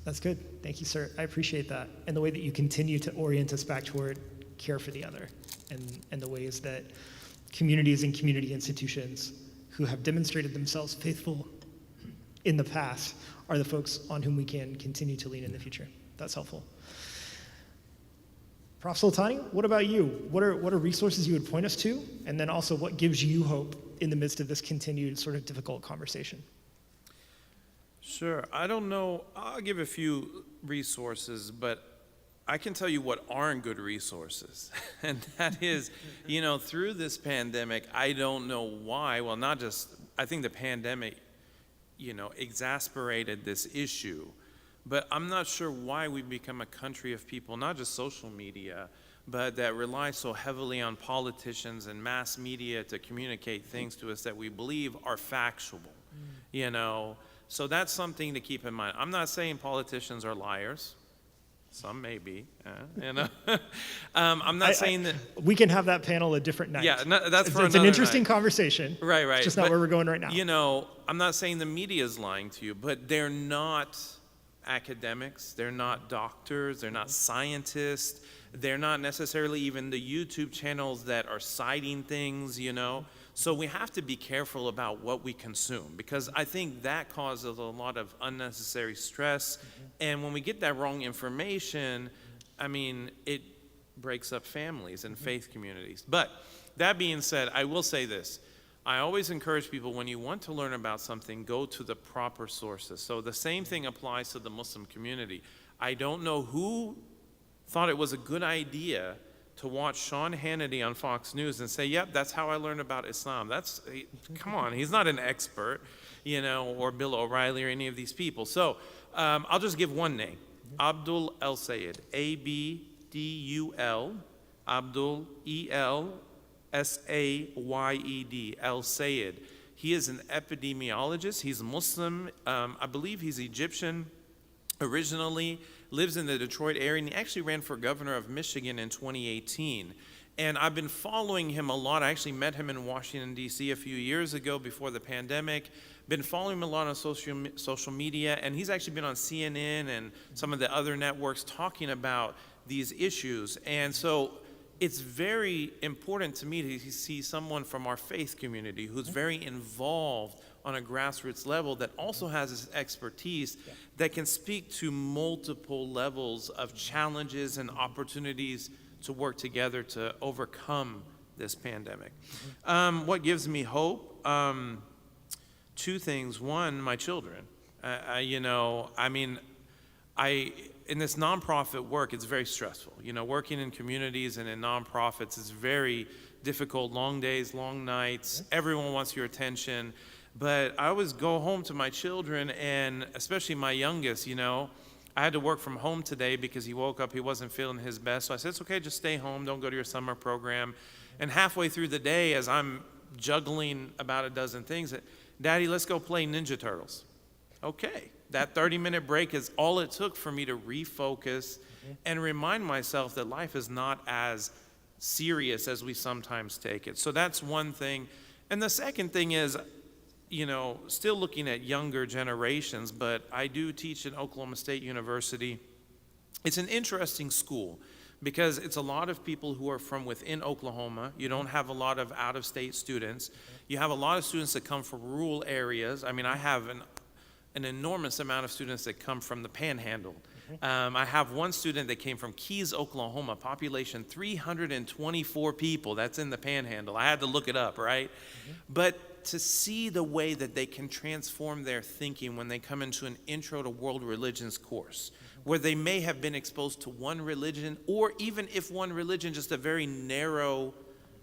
That's good. Thank you, sir. I appreciate that. And the way that you continue to orient us back toward care for the other, and the ways that communities and community institutions who have demonstrated themselves faithful in the past are the folks on whom we can continue to lean in the future. That's helpful. Prof. Sultani, what about you? What are resources you would point us to? And then also, what gives you hope in the midst of this continued sort of difficult conversation? Sure. I don't know. I'll give a few resources, but I can tell you what aren't good resources. And that is, through this pandemic, I don't know why. Well, not just, I think the pandemic, exasperated this issue. But I'm not sure why we've become a country of people, not just social media, but that rely so heavily on politicians and mass media to communicate things to us that we believe are factual, So that's something to keep in mind. I'm not saying politicians are liars. Some may be, I'm not saying that. We can have that panel a different night. Yeah, that's for it's another an interesting night. conversation. Right. It's just not where we're going right now. I'm not saying the media is lying to you, but they're not academics, they're not doctors, they're not scientists, they're not necessarily even the YouTube channels that are citing things, So we have to be careful about what we consume, because I think that causes a lot of unnecessary stress. And when we get that wrong information, it breaks up families and faith communities. But that being said, I will say this. I always encourage people, when you want to learn about something, go to the proper sources. So the same thing applies to the Muslim community. I don't know who thought it was a good idea to watch Sean Hannity on Fox News and say, yep, that's how I learned about Islam. Come on, he's not an expert, or Bill O'Reilly or any of these people. So I'll just give one name, Abdul El-Sayed, Abdul, Abdul El-Sayed, El-Sayed. He is an epidemiologist. He's Muslim. I believe he's Egyptian originally, lives in the Detroit area, and he actually ran for governor of Michigan in 2018. And I've been following him a lot. I actually met him in Washington, D.C. a few years ago before the pandemic. Been following him a lot on social media, and he's actually been on CNN and some of the other networks talking about these issues. And so it's very important to me to see someone from our faith community who's very involved on a grassroots level, that also has this expertise that can speak to multiple levels of challenges and opportunities to work together to overcome this pandemic. What gives me hope? Two things. One, my children. in this nonprofit work, it's very stressful. Working in communities and in nonprofits is very difficult, long days, long nights. Everyone wants your attention. But I always go home to my children, and especially my youngest, I had to work from home today because he woke up, he wasn't feeling his best. So I said, it's okay, just stay home, don't go to your summer program. And halfway through the day, as I'm juggling about a dozen things, Daddy, let's go play Ninja Turtles. Okay, that 30-minute break is all it took for me to refocus and remind myself that life is not as serious as we sometimes take it. So that's one thing. And the second thing is, still looking at younger generations, but I do teach at Oklahoma State University. It's an interesting school because it's a lot of people who are from within Oklahoma. You don't have a lot of out-of-state students. You have a lot of students that come from rural areas. I mean, I have an enormous amount of students that come from the Panhandle. I have one student that came from Keys, Oklahoma, population 324 people. That's in the Panhandle. I had to look it up, right? But to see the way that they can transform their thinking when they come into an Intro to World Religions course, where they may have been exposed to one religion, or even if one religion, just a very narrow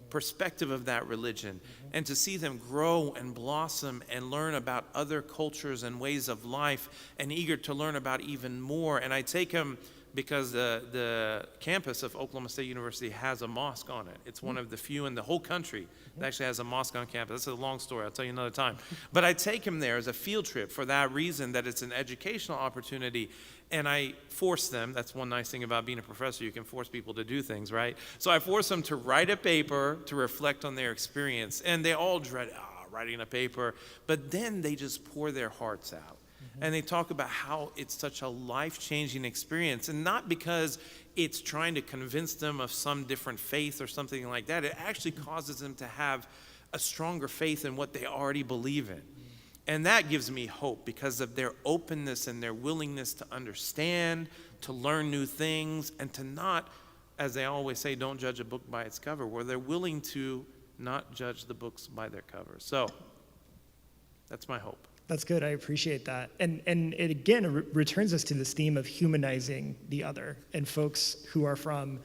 perspective of that religion, and to see them grow and blossom and learn about other cultures and ways of life and eager to learn about even more. And I take them because the campus of Oklahoma State University has a mosque on it. It's one of the few in the whole country that actually has a mosque on campus. That's a long story. I'll tell you another time. But I take them there as a field trip for that reason, that it's an educational opportunity. And I force them, that's one nice thing about being a professor, you can force people to do things, right? So I force them to write a paper to reflect on their experience. And they all dread writing a paper, but then they just pour their hearts out. And they talk about how it's such a life-changing experience, and not because it's trying to convince them of some different faith or something like that. It actually causes them to have a stronger faith in what they already believe in. And that gives me hope because of their openness and their willingness to understand, to learn new things, and to not, as they always say, don't judge a book by its cover, where they're willing to not judge the books by their cover. So that's my hope. That's good. I appreciate that. And it again returns us to this theme of humanizing the other and folks who are from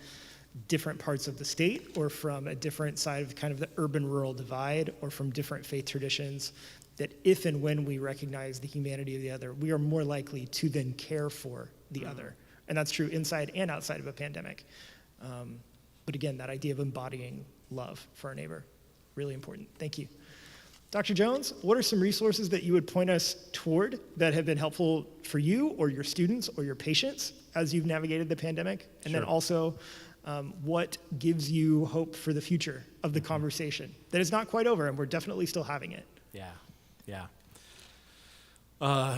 different parts of the state or from a different side of kind of the urban-rural divide or from different faith traditions, that if and when we recognize the humanity of the other, we are more likely to then care for the other. And that's true inside and outside of a pandemic. But again, that idea of embodying love for our neighbor, really important. Thank you. Dr. Jones, what are some resources that you would point us toward that have been helpful for you or your students or your patients as you've navigated the pandemic? And then also, what gives you hope for the future of the conversation that is not quite over and we're definitely still having it? Yeah.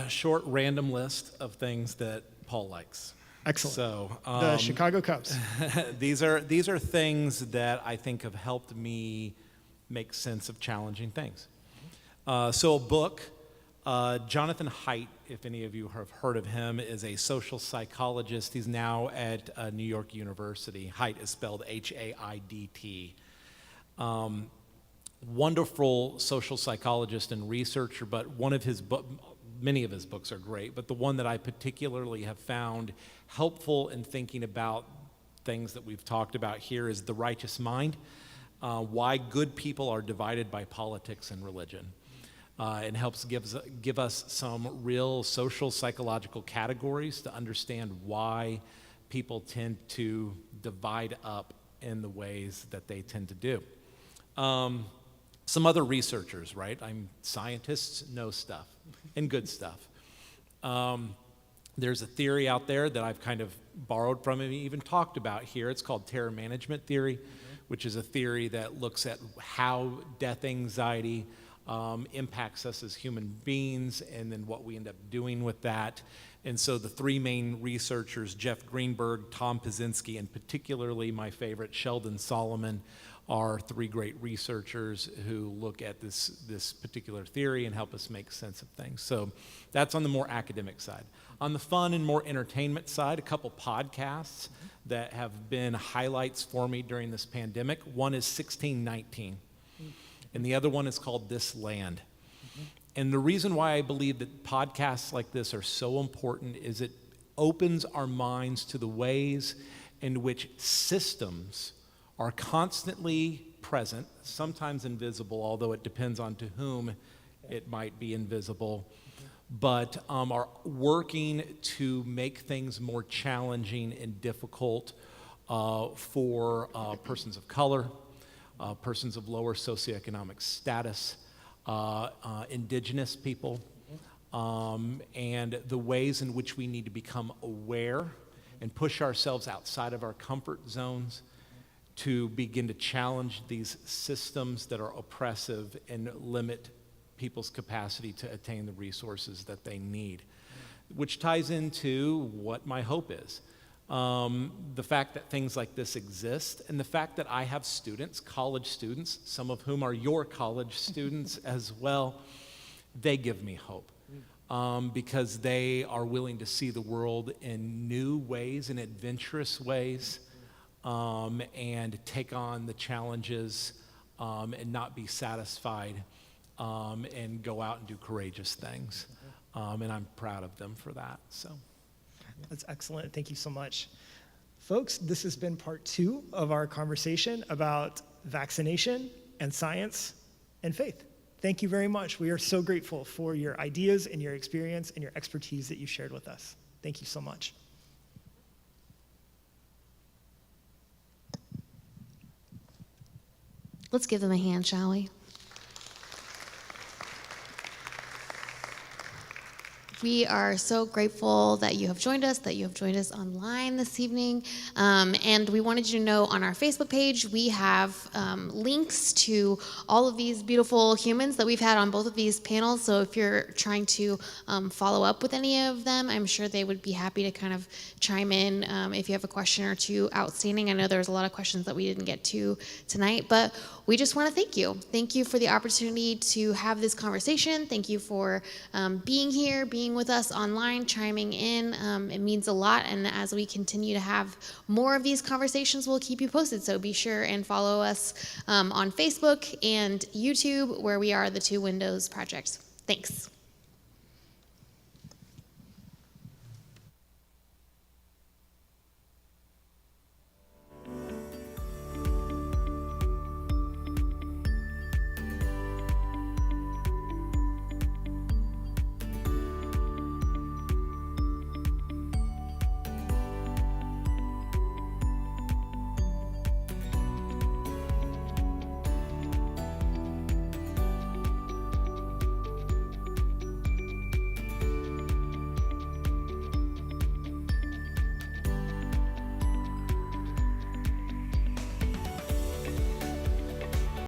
Short random list of things that Paul likes. Excellent. So the Chicago Cubs. these are things that I think have helped me make sense of challenging things. So a book, Jonathan Haidt, if any of you have heard of him, is a social psychologist. He's now at New York University. Haidt is spelled H-A-I-D-T. Wonderful social psychologist and researcher, but many of his books are great, but the one that I particularly have found helpful in thinking about things that we've talked about here is The Righteous Mind, Why Good People Are Divided by Politics and Religion. It helps give us some real social psychological categories to understand why people tend to divide up in the ways that they tend to do. Some other researchers, right? Scientists know stuff and good stuff. There's a theory out there that I've kind of borrowed from and even talked about here. It's called terror management theory, which is a theory that looks at how death anxiety impacts us as human beings and then what we end up doing with that. And so the three main researchers, Jeff Greenberg, Tom Pazinski, and particularly my favorite, Sheldon Solomon, are three great researchers who look at this particular theory and help us make sense of things. So that's on the more academic side. On the fun and more entertainment side, a couple podcasts that have been highlights for me during this pandemic. One is 1619, and the other one is called This Land. And the reason why I believe that podcasts like this are so important is it opens our minds to the ways in which systems are constantly present, sometimes invisible, although it depends on to whom it might be invisible, but are working to make things more challenging and difficult for persons of color, persons of lower socioeconomic status, indigenous people, and the ways in which we need to become aware and push ourselves outside of our comfort zones to begin to challenge these systems that are oppressive and limit people's capacity to attain the resources that they need, which ties into what my hope is. The fact that things like this exist, and the fact that I have students, college students, some of whom are your college students as well, they give me hope. Because they are willing to see the world in new ways, in adventurous ways, and take on the challenges and not be satisfied, and go out and do courageous things. And I'm proud of them for that. So, That's excellent. Thank you so much. Folks, this has been part 2 of our conversation about vaccination and science and faith. Thank you very much. We are so grateful for your ideas and your experience and your expertise that you shared with us. Thank you so much. Let's give them a hand, shall we? We are so grateful that you have joined us, online this evening. And we wanted you to know on our Facebook page, we have links to all of these beautiful humans that we've had on both of these panels. So if you're trying to follow up with any of them, I'm sure they would be happy to kind of chime in if you have a question or two outstanding. I know there's a lot of questions that we didn't get to tonight, but we just want to thank you. Thank you for the opportunity to have this conversation. Thank you for being here, being with us online, chiming in. It means a lot, and as we continue to have more of these conversations, we'll keep you posted. So be sure and follow us on Facebook and YouTube, where we are the Two Windows Project. Thanks.